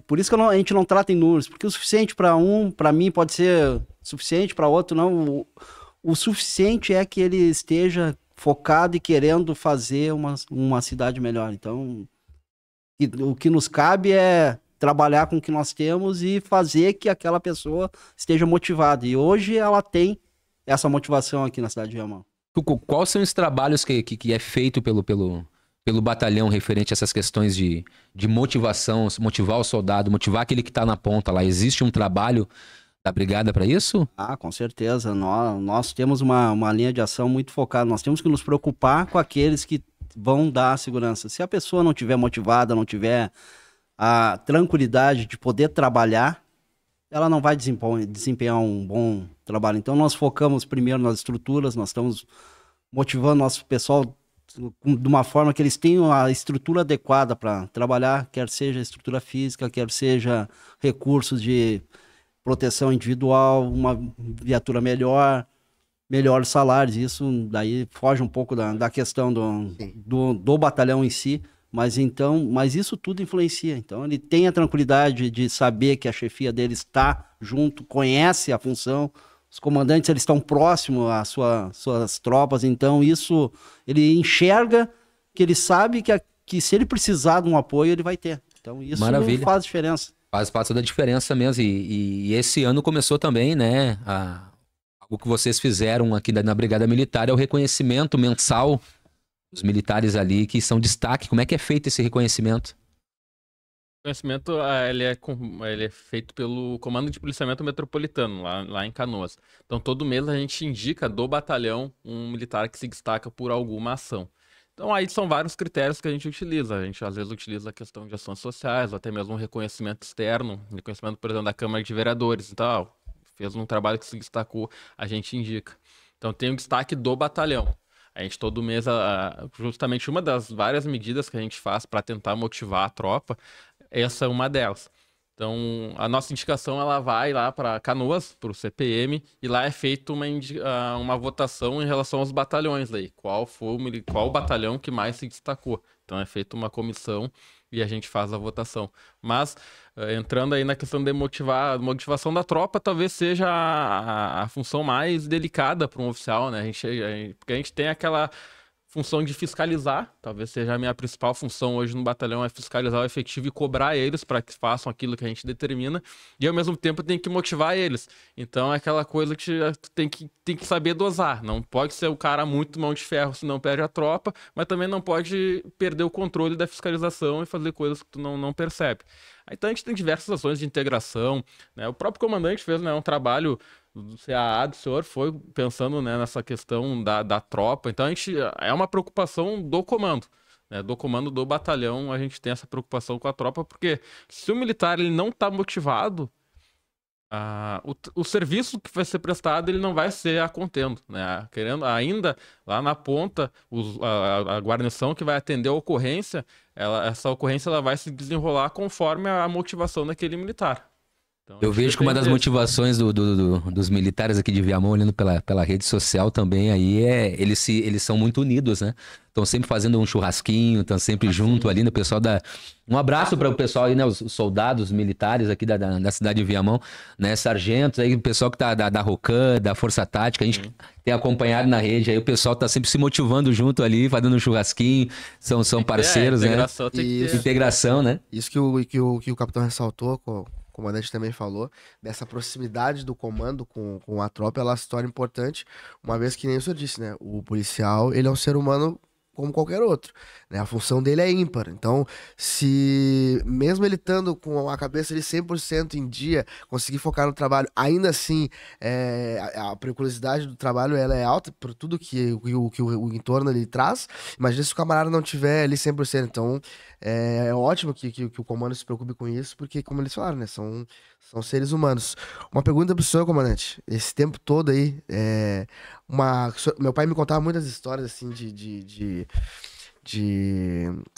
Por isso que a gente não trata em números, porque o suficiente para mim pode ser suficiente, para outro não. O suficiente é que ele esteja focado e querendo fazer uma cidade melhor. Então, o que nos cabe é trabalhar com o que nós temos e fazer que aquela pessoa esteja motivada. E hoje ela tem essa motivação aqui na cidade de Viamão. Quais são os trabalhos que é feito pelo batalhão referente a essas questões de motivação, motivar o soldado, motivar aquele que está na ponta lá? Existe um trabalho da brigada para isso? Com certeza. Nós temos uma linha de ação muito focada. Nós temos que nos preocupar com aqueles que vão dar a segurança. Se a pessoa não estiver motivada, não tiver a tranquilidade de poder trabalhar, ela não vai desempenhar um bom trabalho. Então nós focamos primeiro nas estruturas, nós estamos motivando nosso pessoal de uma forma que eles tenham a estrutura adequada para trabalhar, quer seja estrutura física, quer seja recursos de proteção individual, uma viatura melhores salários. Isso daí foge um pouco da questão do batalhão em si, Mas isso tudo influencia. Então ele tem a tranquilidade de saber que a chefia dele está junto, conhece a função, os comandantes eles estão próximos às suas tropas, então isso ele enxerga que ele sabe que se ele precisar de um apoio, ele vai ter. Então isso faz diferença. Faz parte da diferença mesmo. E esse ano começou também, né? O que vocês fizeram aqui na Brigada Militar é o reconhecimento mensal dos militares ali que são destaque. Como é que é feito esse reconhecimento? O reconhecimento ele é feito pelo Comando de Policiamento Metropolitano, lá em Canoas. Então, todo mês a gente indica do batalhão um militar que se destaca por alguma ação. Então, aí são vários critérios que a gente utiliza. A gente, às vezes, utiliza a questão de ações sociais, ou até mesmo um reconhecimento externo, reconhecimento, por exemplo, da Câmara de Vereadores. Então, fez um trabalho que se destacou, a gente indica. Então, tem o destaque do batalhão. A gente todo mês, justamente uma das várias medidas que a gente faz para tentar motivar a tropa, essa é uma delas. Então, a nossa indicação ela vai lá para Canoas, para o CPM, e lá é feita uma votação em relação aos batalhões aí. Qual o batalhão que mais se destacou? Então, é feita uma comissão e a gente faz a votação. Mas, entrando aí na questão de motivação da tropa, talvez seja a função mais delicada para um oficial, né? Porque a gente tem aquela função de fiscalizar, talvez seja a minha principal função hoje no batalhão, é fiscalizar o efetivo e cobrar eles para que façam aquilo que a gente determina, e ao mesmo tempo tem que motivar eles. Então é aquela coisa que tu tem que saber dosar, não pode ser o cara muito mão de ferro, senão perde a tropa, mas também não pode perder o controle da fiscalização e fazer coisas que tu não percebe. Então a gente tem diversas ações de integração, né? O próprio comandante fez, né, um trabalho do CAA do senhor, foi pensando, né, nessa questão da tropa. Então é uma preocupação do comando, né, do comando do batalhão. A gente tem essa preocupação com a tropa, porque se o militar ele não está motivado, o serviço que vai ser prestado ele não vai ser a contento, né? Querendo ainda lá na ponta a guarnição que vai atender a ocorrência, essa ocorrência ela vai se desenrolar conforme a motivação daquele militar. Então, eu vejo que uma das motivações dos militares aqui de Viamão, olhando pela rede social também, aí eles são muito unidos, né? Estão sempre fazendo um churrasquinho, estão sempre junto ali, né? O pessoal um abraço para o pessoal aí, né? Os soldados militares aqui da cidade de Viamão, né? Sargentos aí, o pessoal que tá da Rocan, da Força Tática, a gente tem acompanhado na rede, aí o pessoal tá sempre se motivando junto ali, fazendo um churrasquinho, são parceiros, né? Integração, né? Isso que o capitão ressaltou, o comandante também falou, dessa proximidade do comando com a tropa, ela se torna importante, uma vez que nem o senhor disse, né? O policial, ele é um ser humano como qualquer outro, né? A função dele é ímpar. Então, se mesmo ele estando com a cabeça de 100% em dia, conseguir focar no trabalho, ainda assim, a periculosidade do trabalho ela é alta por tudo que o entorno ele traz. Imagina se o camarada não tiver ali 100%. Então, é ótimo que o comando se preocupe com isso, porque, como eles falaram, né? São seres humanos. Uma pergunta pro senhor, comandante. Esse tempo todo aí, meu pai me contava muitas histórias, assim,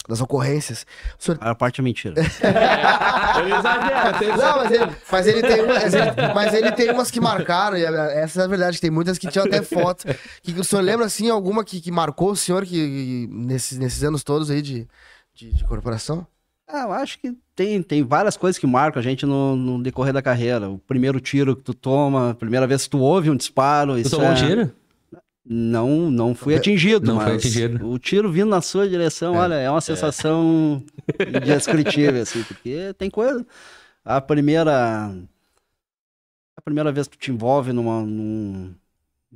das ocorrências. O senhor... A parte é mentira. Ele exagera. Não, mas ele tem umas que marcaram, e essa é a verdade, que tem muitas que tinham até foto. Que o senhor lembra, assim, alguma que marcou o senhor nesses anos todos aí de corporação? Eu acho que tem várias coisas que marcam a gente no decorrer da carreira. O primeiro tiro que tu toma, a primeira vez que tu ouve um disparo. Tu tomou um tiro? Não fui atingido, não mas foi atingido. O tiro vindo na sua direção, olha, é uma sensação indescritível, assim, porque tem coisa... A primeira vez que tu te envolve numa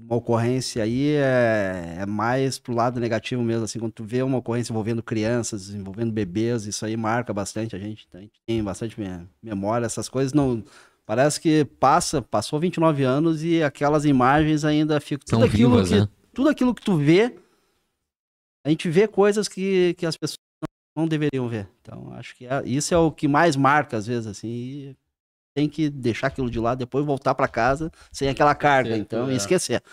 ocorrência aí é mais pro lado negativo mesmo, assim, quando tu vê uma ocorrência envolvendo crianças, envolvendo bebês, isso aí marca bastante a gente tem bastante memória, essas coisas não... Parece que passou 29 anos e aquelas imagens ainda ficam... São vivas, né? Tudo aquilo que tu vê, a gente vê coisas que as pessoas não deveriam ver. Então, acho que isso é o que mais marca, às vezes, assim, e tem que deixar aquilo de lado, depois voltar para casa sem aquela carga, então, e esquecer.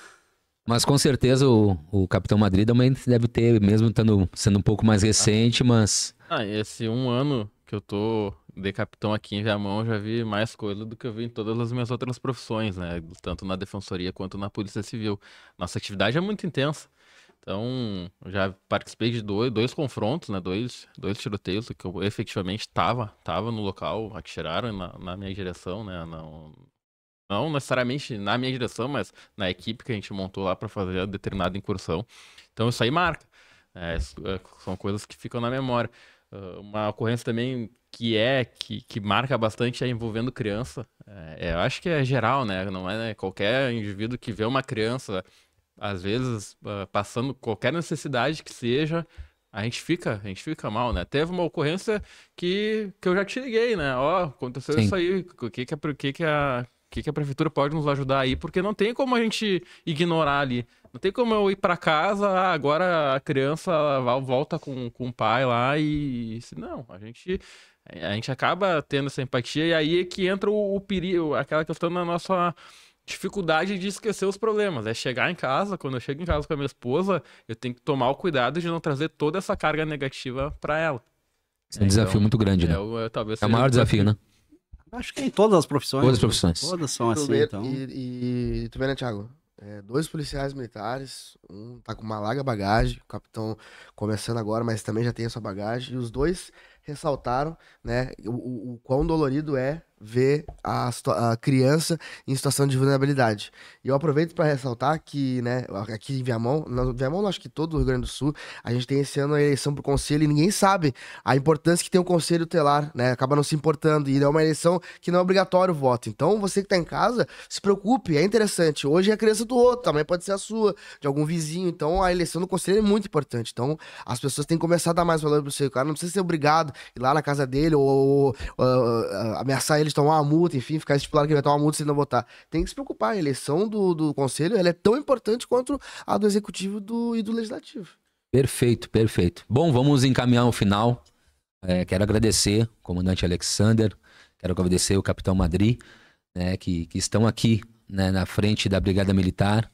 Mas com certeza o Capitão Madrid também deve ter, mesmo sendo um pouco mais recente, mas... Esse 1 ano que eu tô de capitão aqui em Viamão, já vi mais coisa do que eu vi em todas as minhas outras profissões, né? Tanto na defensoria quanto na polícia civil. Nossa atividade é muito intensa. Então, eu já participei de dois confrontos, né? Dois tiroteios que eu efetivamente tava no local, atiraram na minha direção, né? Não necessariamente na minha direção, mas na equipe que a gente montou lá para fazer a determinada incursão. Então, isso aí marca. São coisas que ficam na memória. Uma ocorrência também que marca bastante é envolvendo criança. Eu acho que é geral, né? Não é qualquer indivíduo que vê uma criança, às vezes, passando qualquer necessidade que seja, a gente fica mal, né? Teve uma ocorrência que eu já te liguei, né? Ó, aconteceu Sim. isso aí, o que a prefeitura pode nos ajudar aí? Porque não tem como a gente ignorar ali. Não tem como eu ir para casa, agora a criança volta com o pai lá e... Não, a gente acaba tendo essa empatia e aí é que entra o perigo, aquela questão da nossa dificuldade de esquecer os problemas. É chegar em casa, quando eu chego em casa com a minha esposa, eu tenho que tomar o cuidado de não trazer toda essa carga negativa para ela. É um desafio muito grande, né? Talvez É o maior desafio, né? Acho que em todas as profissões. Todas as profissões. Todas são Tu assim, vê, então. e tu vê, né, Thiago? 2 policiais militares, um tá com uma larga bagagem, o capitão começando agora, mas também já tem a sua bagagem, e os dois ressaltaram, né, o quão dolorido é ver a criança em situação de vulnerabilidade. E eu aproveito para ressaltar que, né, aqui em Viamão, acho que todo o Rio Grande do Sul, a gente tem esse ano a eleição pro conselho e ninguém sabe a importância que tem o conselho tutelar, né, acaba não se importando, e é uma eleição que não é obrigatório o voto. Então, você que tá em casa, se preocupe, é interessante. Hoje é a criança do outro, também pode ser a sua, de algum vizinho. Então, a eleição do conselho é muito importante. Então, as pessoas têm que começar a dar mais valor pro seu cara, não precisa ser obrigado a ir lá na casa dele ou ameaçar ele de tomar uma multa, enfim, ficar estipulado que ele vai tomar uma multa se ele não votar. Tem que se preocupar, a eleição do conselho, ela é tão importante quanto a do executivo e do legislativo. Perfeito, perfeito. Bom, vamos encaminhar o final. Quero agradecer o comandante Alexander, quero agradecer o capitão Madri, né, que estão aqui, né, na frente da Brigada Militar,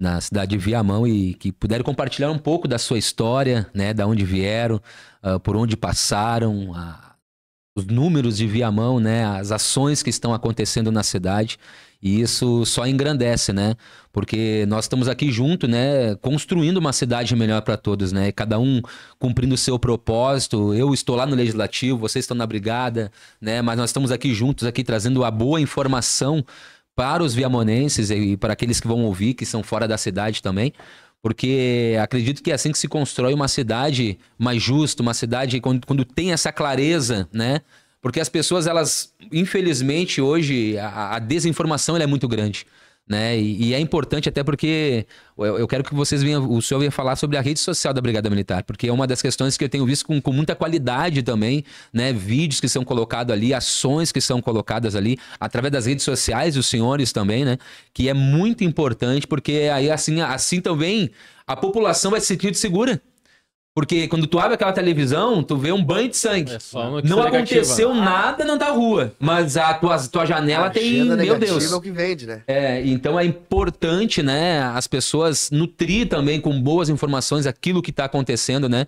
na cidade de Viamão, e que puderam compartilhar um pouco da sua história, né, da onde vieram, por onde passaram, os números de Viamão, né, as ações que estão acontecendo na cidade, e isso só engrandece, né, porque nós estamos aqui junto, né, construindo uma cidade melhor para todos, né, cada um cumprindo o seu propósito. Eu estou lá no Legislativo, vocês estão na Brigada, né, mas nós estamos aqui juntos, aqui trazendo a boa informação para os viamonenses e para aqueles que vão ouvir, que são fora da cidade também, porque acredito que é assim que se constrói uma cidade mais justa, uma cidade quando tem essa clareza, né? Porque as pessoas, elas, infelizmente, hoje, a desinformação ela é muito grande, né? E é importante até porque eu quero que o senhor venha falar sobre a rede social da Brigada Militar, porque é uma das questões que eu tenho visto com muita qualidade também, né? Vídeos que são colocados ali, ações que são colocadas ali, através das redes sociais dos senhores também, né? Que é muito importante, porque aí assim também a população vai se sentir segura. Porque quando tu abre aquela televisão, tu vê um banho de sangue. Não aconteceu nada na rua, mas a tua janela tem, meu Deus. É o que vende, né? Então é importante, né, as pessoas nutrir também com boas informações aquilo que está acontecendo, né,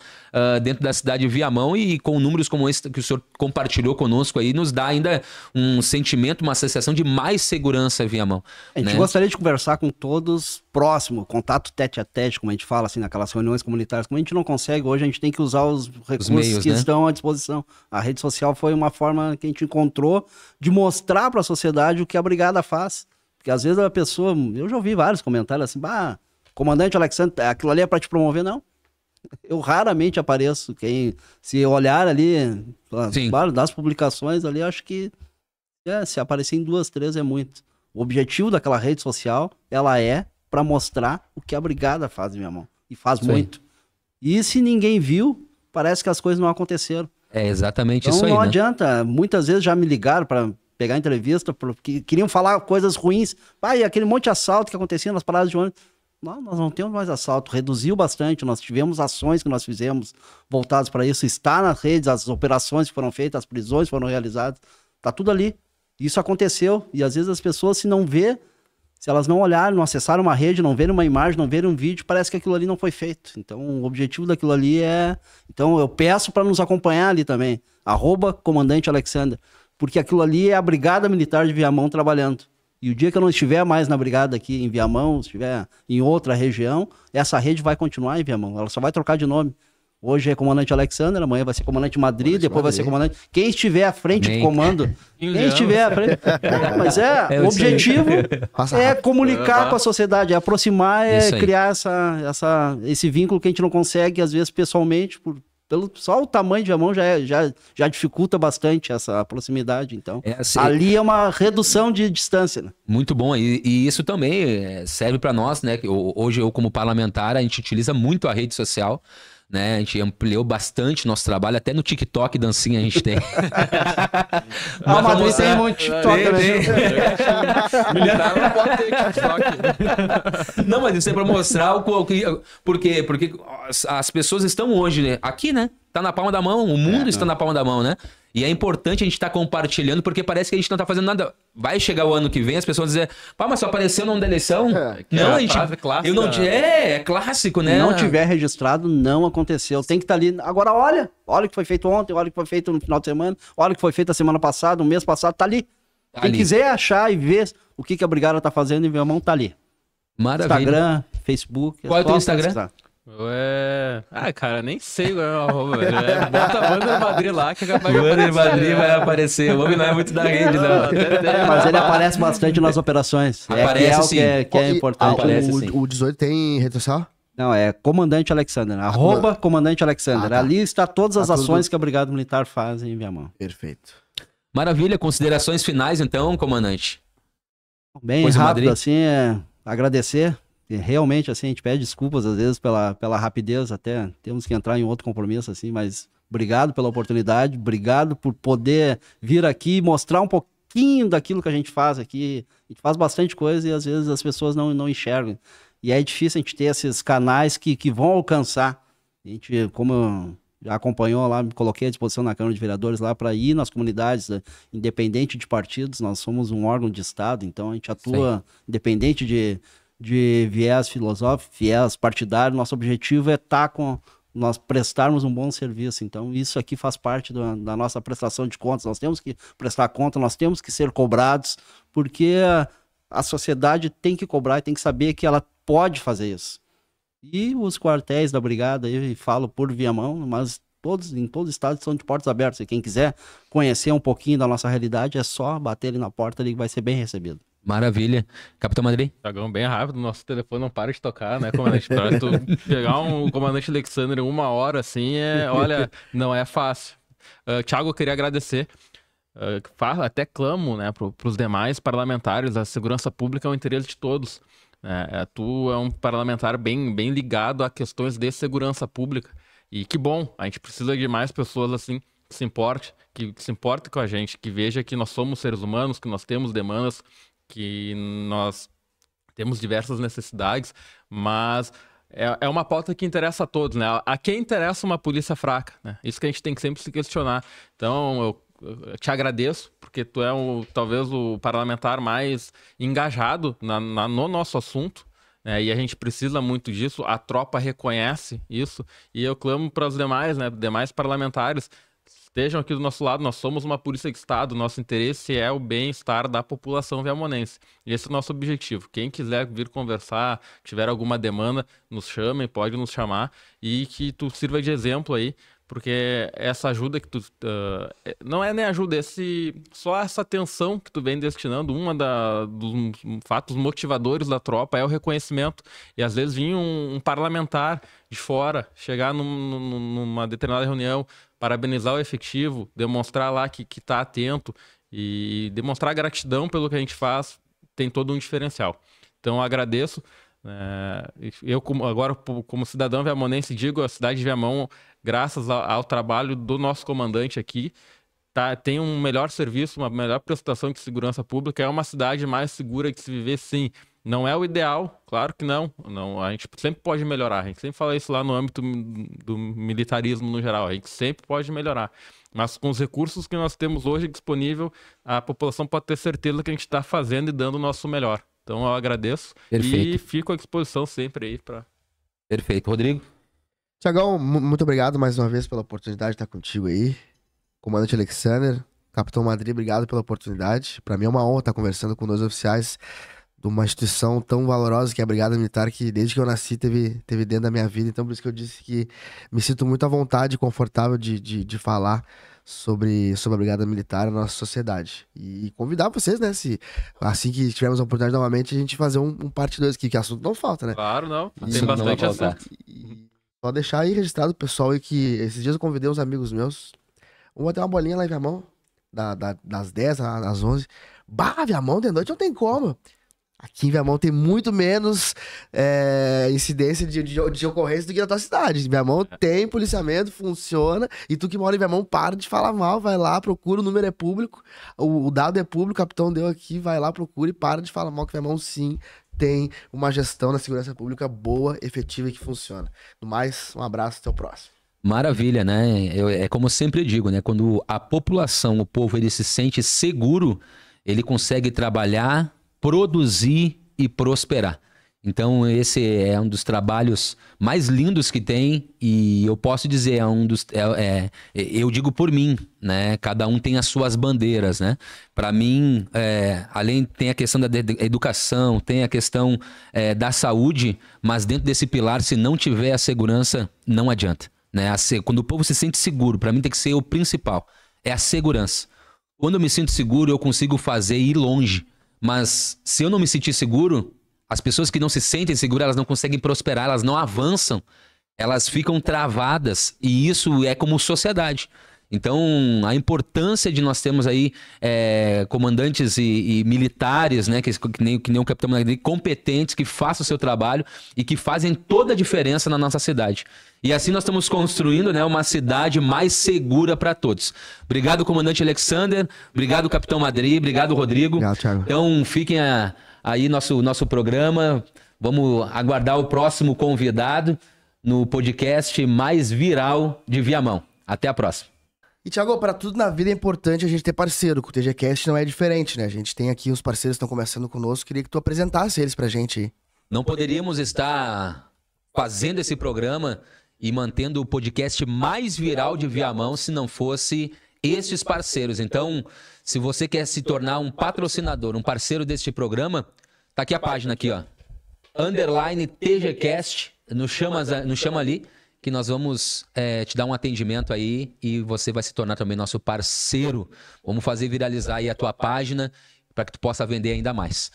dentro da cidade de Viamão, e com números como esse que o senhor compartilhou conosco aí, nos dá ainda um sentimento, uma sensação de mais segurança em Viamão. A gente gostaria de conversar com todos próximo, contato tete a tete, como a gente fala assim, naquelas reuniões comunitárias. Como a gente não consegue hoje, a gente tem que usar os recursos meios, que né? estão à disposição. A rede social foi uma forma que a gente encontrou de mostrar para a sociedade o que a Brigada faz. Porque às vezes a pessoa... Eu já ouvi vários comentários assim, comandante Alexandre, aquilo ali é para te promover? Não. Eu raramente apareço. Se olhar ali, das publicações ali, acho que se aparecer em 2, 3 é muito. O objetivo daquela rede social, ela é para mostrar o que a Brigada faz em Viamão. E faz muito. E se ninguém viu, parece que as coisas não aconteceram. É exatamente então, isso aí, não né? adianta. Muitas vezes já me ligaram para pegar entrevista, porque queriam falar coisas ruins. E aquele monte de assalto que acontecia nas paradas de ônibus. Não, nós não temos mais assalto. Reduziu bastante. Nós tivemos ações que nós fizemos voltadas para isso. Está nas redes, as operações que foram feitas, as prisões foram realizadas. Está tudo ali. Isso aconteceu. E às vezes as pessoas, se não vê, se elas não olharem, não acessarem uma rede, não verem uma imagem, não verem um vídeo, parece que aquilo ali não foi feito. Então, o objetivo daquilo ali é... Então, eu peço para nos acompanhar ali também. @comandante Alexander. Porque aquilo ali é a Brigada Militar de Viamão trabalhando. E o dia que eu não estiver mais na brigada aqui em Viamão, estiver em outra região, essa rede vai continuar em Viamão. Ela só vai trocar de nome. Hoje é comandante Alexander, amanhã vai ser comandante Madrid, depois vai ser comandante... Quem estiver à frente do comando... Quem estiver à frente... Mas o objetivo é comunicar com a sociedade, é aproximar, é criar esse vínculo que a gente não consegue, às vezes, pessoalmente, só o tamanho de Viamão já dificulta bastante essa proximidade. Então, ali é uma redução de distância. Né? Muito bom. E isso também serve para nós, né? Hoje eu, como parlamentar, a gente utiliza muito a rede social. Né? A gente ampliou bastante nosso trabalho, até no TikTok dancinha a gente tem. Madrid tem muito TikTok. Militar não pode ter TikTok. Não, mas isso é para mostrar por quê? Porque as pessoas estão hoje, né? Aqui, né? Tá na palma da mão, o mundo está na palma da mão, né? E é importante a gente estar compartilhando, porque parece que a gente não tá fazendo nada. Vai chegar o ano que vem, as pessoas vão dizer, pá, mas só apareceu no ano da eleição? Não, a gente... Clássica. Eu não... É clássico, né? Se não tiver registrado, não aconteceu. Tem que estar ali. Agora, olha o que foi feito ontem, olha o que foi feito no final de semana, olha o que foi feito a semana passada, o mês passado, tá ali. Quem quiser achar e ver o que a brigada tá fazendo em Viamão, tá ali. Maravilha. Instagram, Facebook. Qual é o teu Instagram? Cara, nem sei qual é o arroba, velho. Bota a Wander Madrid lá que é capaz de aparecer. Wander Madrid vai aparecer. O homem não é muito da rede, não. Mas ele aparece bastante nas operações. Aparece sim. Que é importante. O 18 tem rede social? Não, é Comandante Alexander. Comandante Alexander. Ali está todas as ações que a Brigada Militar faz em Viamão. Perfeito. Maravilha. Considerações finais, então, comandante? Bem rápido, assim, agradecer. E realmente, assim, a gente pede desculpas, às vezes, pela rapidez, até temos que entrar em outro compromisso, assim, mas obrigado pela oportunidade, obrigado por poder vir aqui e mostrar um pouquinho daquilo que a gente faz aqui. A gente faz bastante coisa e, às vezes, as pessoas não enxergam. E é difícil a gente ter esses canais que vão alcançar. A gente, como já acompanhou lá, me coloquei à disposição na Câmara de Vereadores lá para ir nas comunidades, independente de partidos, nós somos um órgão de Estado, então a gente atua independente de viés filosófico, viés partidário. Nosso objetivo é nós prestarmos um bom serviço. Então, isso aqui faz parte da nossa prestação de contas. Nós temos que prestar conta, nós temos que ser cobrados, porque a sociedade tem que cobrar e tem que saber que ela pode fazer isso. E os quartéis da Brigada, eu falo por Viamão, mas em todo o estado são de portas abertas. E quem quiser conhecer um pouquinho da nossa realidade, é só bater ali na porta ali que vai ser bem recebido. Maravilha. Capitão Madrid? Tiagão, bem rápido, nosso telefone não para de tocar, né, comandante? Pra tu pegar um comandante Alexander em 1 hora, assim, olha, não é fácil. Thiago, eu queria agradecer. Até clamo, né, pros demais parlamentares, a segurança pública é um interesse de todos. Tu é um parlamentar bem ligado a questões de segurança pública. E que bom, a gente precisa de mais pessoas assim, que se importem com a gente, que veja que nós somos seres humanos, que nós temos demandas, que nós temos diversas necessidades, mas é uma pauta que interessa a todos, né? A quem interessa uma polícia fraca, né? Isso que a gente tem que sempre se questionar. Então, eu te agradeço, porque tu é talvez o parlamentar mais engajado no nosso assunto, né? E a gente precisa muito disso, a tropa reconhece isso, e eu clamo para os demais, né? Demais parlamentares, estejam aqui do nosso lado. Nós somos uma polícia de Estado, nosso interesse é o bem-estar da população viamonense. E esse é o nosso objetivo. Quem quiser vir conversar, tiver alguma demanda, nos chame, pode nos chamar, e que tu sirva de exemplo aí, porque essa ajuda que tu... não é nem ajuda, só essa atenção que tu vem destinando, dos fatos motivadores da tropa é o reconhecimento. E às vezes vinha um parlamentar de fora, chegar numa determinada reunião, parabenizar o efetivo, demonstrar lá que tá atento e demonstrar gratidão pelo que a gente faz, tem todo um diferencial. Então eu agradeço. Eu agora, como cidadão viamonense, digo, a cidade de Viamão, graças ao trabalho do nosso comandante aqui, tem um melhor serviço, uma melhor prestação de segurança pública, é uma cidade mais segura de se viver, sim. Não é o ideal, claro que não. A gente sempre pode melhorar, a gente sempre fala isso lá no âmbito do militarismo no geral, a gente sempre pode melhorar. Mas com os recursos que nós temos hoje disponível, a população pode ter certeza que a gente está fazendo e dando o nosso melhor. Então eu agradeço. Perfeito. E fico à disposição sempre aí para... Perfeito. Rodrigo? Tiagão, muito obrigado mais uma vez pela oportunidade de estar contigo aí. Comandante Alexander, Capitão Madri, obrigado pela oportunidade. Para mim é uma honra estar conversando com 2 oficiais de uma instituição tão valorosa que é a Brigada Militar, que desde que eu nasci teve dentro da minha vida. Então por isso que eu disse que me sinto muito à vontade e confortável de falar sobre a Brigada Militar na nossa sociedade. E convidar vocês, né, se assim que tivermos a oportunidade novamente, a gente fazer um parte 2 aqui, que assunto não falta, né? Claro, não. Tem Assunto não vai bastante faltar. assunto. E só deixar aí registrado o pessoal aí que esses dias eu convidei uns amigos meus. Vamos bater uma bolinha lá em Viamão, das 10 às 11. Bah, Viamão de noite não tem como. Aqui em Viamão tem muito menos incidência de ocorrência do que na tua cidade. Em Viamão tem policiamento, funciona. E tu que mora em Viamão, para de falar mal, vai lá, procura, o número é público. O dado é público, o capitão deu aqui, vai lá, procura e para de falar mal, que Viamão sim tem uma gestão na segurança pública boa, efetiva e que funciona. No mais, um abraço, até o próximo. Maravilha, né? É como eu sempre digo, né? Quando a população, o povo, ele se sente seguro, ele consegue trabalhar, produzir e prosperar. Então esse é um dos trabalhos mais lindos que tem e eu posso dizer, eu digo por mim, né? Cada um tem as suas bandeiras, né? Para mim, além tem a questão da educação, tem a questão da saúde, mas dentro desse pilar, se não tiver a segurança, não adianta, né? Quando o povo se sente seguro, para mim tem que ser o principal, é a segurança. Quando eu me sinto seguro, eu consigo fazer e ir longe. Mas se eu não me sentir seguro, as pessoas que não se sentem seguras, elas não conseguem prosperar, elas não avançam, elas ficam travadas. E isso é como sociedade. Então, a importância de nós termos aí comandantes e militares, né, que nem o Capitão Madri, competentes, que façam o seu trabalho e que fazem toda a diferença na nossa cidade. E assim nós estamos construindo, né, uma cidade mais segura para todos. Obrigado, comandante Alexander. Obrigado, Capitão Madri. Obrigado, Rodrigo. Obrigado, Thiago. Então, fiquem aí nosso programa. Vamos aguardar o próximo convidado no podcast mais viral de Viamão. Até a próxima. E, Thiago, para tudo na vida é importante a gente ter parceiro. Com o TGCast não é diferente, né? A gente tem aqui os parceiros que estão começando conosco. Queria que tu apresentasse eles pra gente aí. Não poderíamos estar fazendo esse programa e mantendo o podcast mais viral de Viamão se não fosse esses parceiros. Então, se você quer se tornar um patrocinador, um parceiro deste programa, tá aqui a página aqui, ó. _TGCast, nos chama ali, que nós vamos te dar um atendimento aí e você vai se tornar também nosso parceiro. Vamos fazer viralizar aí a tua página para que tu possa vender ainda mais.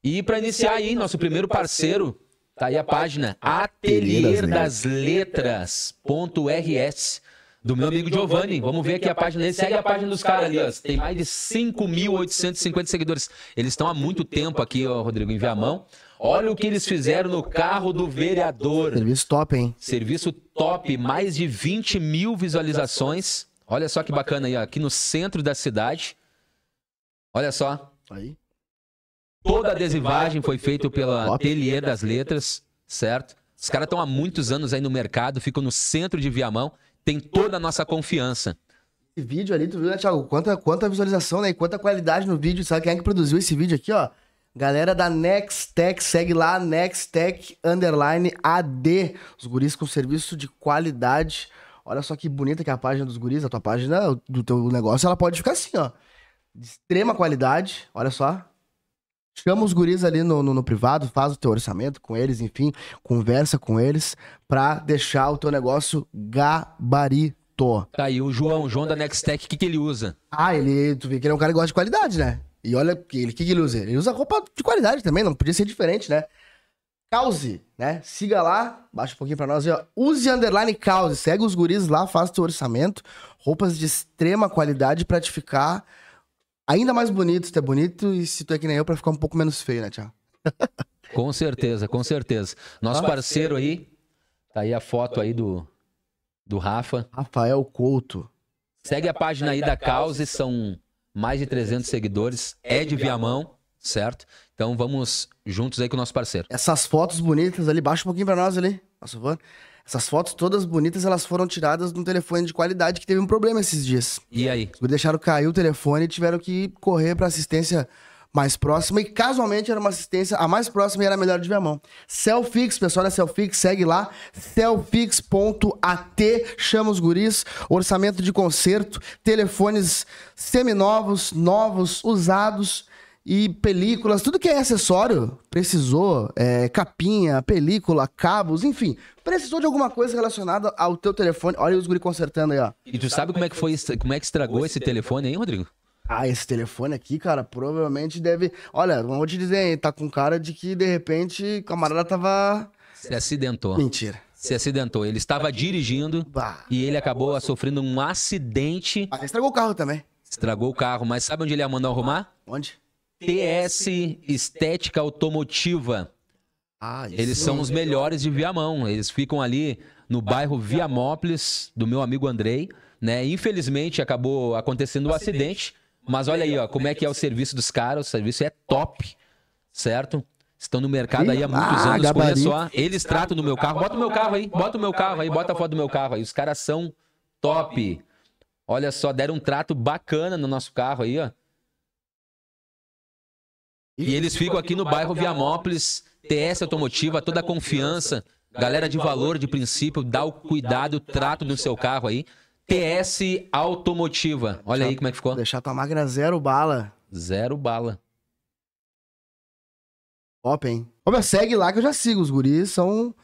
E para iniciar aí, nosso primeiro parceiro, tá aí a página atelierdaslletras.rs do meu amigo Giovanni. Vamos ver aqui a página dele. Segue a página dos caras ali, ó. Tem mais de 5.850 seguidores. Eles estão há muito tempo aqui, ó, Rodrigo, em Viamão. Olha o que eles fizeram no carro do vereador. Serviço top, hein? Serviço top, mais de 20 mil visualizações. Olha só que bacana aí, ó, aqui no centro da cidade. Olha só. Aí. Toda a adesivagem foi feita pela Atelier das Letras, certo? Os caras estão há muitos anos aí no mercado, ficam no centro de Viamão, tem toda a nossa confiança. Esse vídeo ali, tu viu, né, Thiago? Quanta visualização, né? E quanta qualidade no vídeo. Sabe quem é que produziu esse vídeo aqui, ó? Galera da Nextech, segue lá, Nextech_AD. Os guris com serviço de qualidade. Olha só que bonita que é a página dos guris. A tua página do teu negócio, ela pode ficar assim, ó. De extrema qualidade, olha só. Chama os guris ali no privado, faz o teu orçamento com eles, enfim, conversa com eles pra deixar o teu negócio gabarito. Tá aí, o João da Nextech, o que ele usa? Tu vê que ele é um cara que gosta de qualidade, né? E olha, o que ele usa? Ele usa roupa de qualidade também, não podia ser diferente, né? Cause, né? Siga lá, baixa um pouquinho pra nós aí, ó. Use _Cause, segue os guris lá, faz teu orçamento. Roupas de extrema qualidade pra te ficar ainda mais bonito, se tu é bonito e se tu é que nem eu, pra ficar um pouco menos feio, né, Thiago? Com certeza, com certeza. Nosso parceiro aí, tá aí a foto aí do Rafa. Rafael Couto. Segue a página aí da Cause, são mais de 300 seguidores, é de Viamão, certo? Então vamos juntos aí com o nosso parceiro. Essas fotos bonitas ali, baixa um pouquinho pra nós ali, por favor. Essas fotos todas bonitas, elas foram tiradas num telefone de qualidade que teve um problema esses dias. E aí? Os guris deixaram cair o telefone e tiveram que correr pra assistência mais próxima e casualmente era uma assistência, a mais próxima e era a melhor de Viamão. Cellfix, pessoal da Cellfix, segue lá, cellfix.at, chama os guris, orçamento de conserto, telefones seminovos, novos, usados e películas, tudo que é acessório, precisou, capinha, película, cabos, enfim, precisou de alguma coisa relacionada ao teu telefone, olha os guris consertando aí, ó. E tu sabe como é que estragou esse telefone aí, Rodrigo? Ah, esse telefone aqui, cara, provavelmente deve... Olha, vou te dizer, hein, tá com cara de que, de repente, o camarada tava... Se acidentou. Mentira. Se acidentou. Ele estava dirigindo Bah. e ele acabou sofrendo um acidente. Ah, estragou o carro também. Estragou o carro, mas sabe onde ele ia mandar arrumar? Onde? TS Estética Automotiva. Ah, isso. Eles são os melhores de Viamão. Eles ficam ali no bairro Viamópolis, do meu amigo Andrei, né? Infelizmente acabou acontecendo um acidente, mas olha aí, ó, como é que é o serviço dos caras. O serviço é top, certo? Estão no mercado aí há muitos anos. gabarito. Olha só, eles tratam do meu carro. Bota o meu carro aí, bota o meu carro aí, bota a foto do meu carro aí. Os caras são top. Olha só, deram um trato bacana no nosso carro aí, ó. E eles ficam aqui no bairro Viamópolis, TS Automotiva, toda a confiança, galera de valor, de princípio, dá o cuidado, o trato do seu carro aí. TS Automotiva. Olha aí como é que ficou. Deixar tua máquina 0 bala. 0 bala. Top, hein? Ô, meu, segue lá que eu já sigo. Os guris são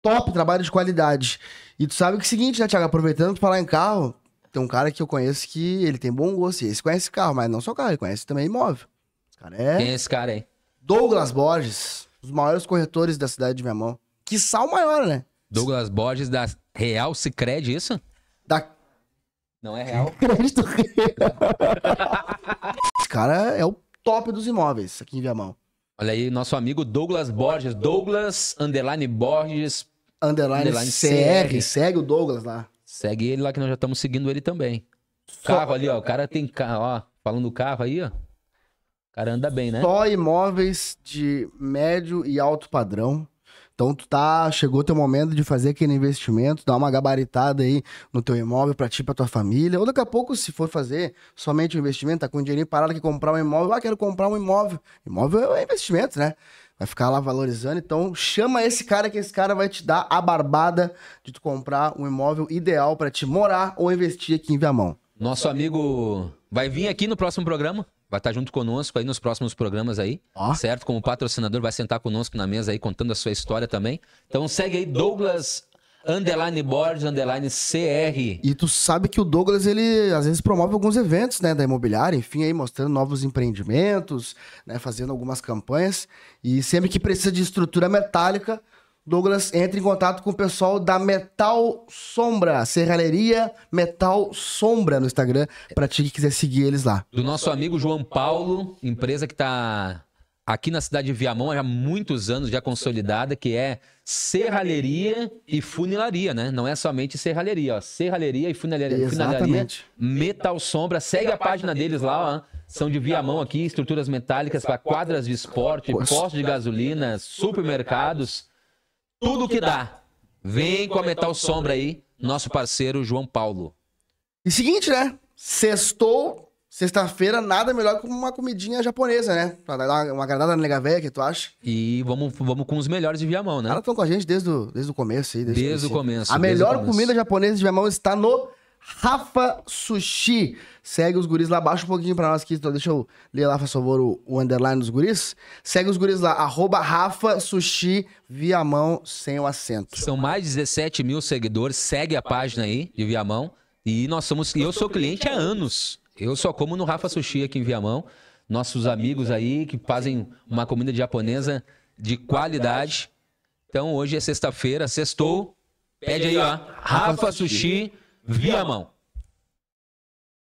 top, trabalho de qualidade. E tu sabe que é o seguinte, né, Thiago? Aproveitando pra falar em carro, tem um cara que eu conheço que ele tem bom gosto. E esse conhece carro, mas não só carro, ele conhece também imóvel. Esse cara Quem é esse cara aí? Douglas Borges, os maiores corretores da cidade de Viamão. Quiçá o maior, né? Douglas Borges da Real Sicredi, isso? Da Não é real? Crédito Real. Esse cara é o top dos imóveis aqui em Viamão. Olha aí, nosso amigo Douglas Borges. Douglas Borges. Underline CR. Segue o Douglas lá. Segue ele lá que nós já estamos seguindo ele também. Carro ali, ó. O cara tem carro, ó. Falando do carro aí, ó. O cara anda bem, né? Só imóveis de médio e alto padrão. Então chegou teu momento de fazer aquele investimento, dar uma gabaritada aí no teu imóvel pra ti, pra tua família. Ou daqui a pouco, se for fazer somente um investimento, tá com o dinheirinho parado aqui comprar um imóvel, quero comprar um imóvel. Imóvel é investimento, né? Vai ficar lá valorizando. Então chama esse cara que esse cara vai te dar a barbada de tu comprar um imóvel ideal pra te morar ou investir aqui em Viamão. Nosso amigo vai vir aqui no próximo programa. Vai estar junto conosco aí nos próximos programas aí, certo? Como patrocinador, vai sentar conosco na mesa aí, contando a sua história também. Então segue aí, Douglas Borges, CR. E tu sabe que o Douglas, ele às vezes promove alguns eventos, né, da imobiliária, enfim, aí mostrando novos empreendimentos, né, fazendo algumas campanhas. E sempre que precisa de estrutura metálica, Douglas entra em contato com o pessoal da Metal Sombra, Serralheria Metal Sombra no Instagram, pra ti que quiser seguir eles lá. Do nosso amigo João Paulo, empresa que tá aqui na cidade de Viamão há muitos anos, já consolidada, que é serralheria e funilaria, né? Não é somente serralheria, ó. Serralheria e funilaria. Exatamente. Metal Sombra, segue a página deles lá, ó. São de Viamão aqui, estruturas metálicas para quadras de esporte, postos de gasolina, supermercados. Tudo que dá. Vem com a Metal Sombra aí, nosso parceiro João Paulo. E seguinte, né? Sextou, sexta-feira, nada melhor que uma comidinha japonesa, né? Pra dar uma agradada na nega véia, que tu acha? E vamos com os melhores de Viamão, né? Elas estão com a gente desde o começo aí. Desde o começo. A melhor comida japonesa de Viamão está no Rafa Sushi. Segue os guris lá, baixa um pouquinho pra nós aqui, então deixa eu ler lá, por favor, o underline dos guris. Segue os guris lá, @Rafa Sushi Viamão, sem o acento. São mais de 17 mil seguidores, segue a página aí de Viamão. E eu sou cliente há anos. Eu só como no Rafa Sushi aqui em Viamão. Nossos amigos aí que fazem uma comida japonesa de qualidade. Então hoje é sexta-feira, sextou. Pede aí, ó, Rafa Sushi Viamão.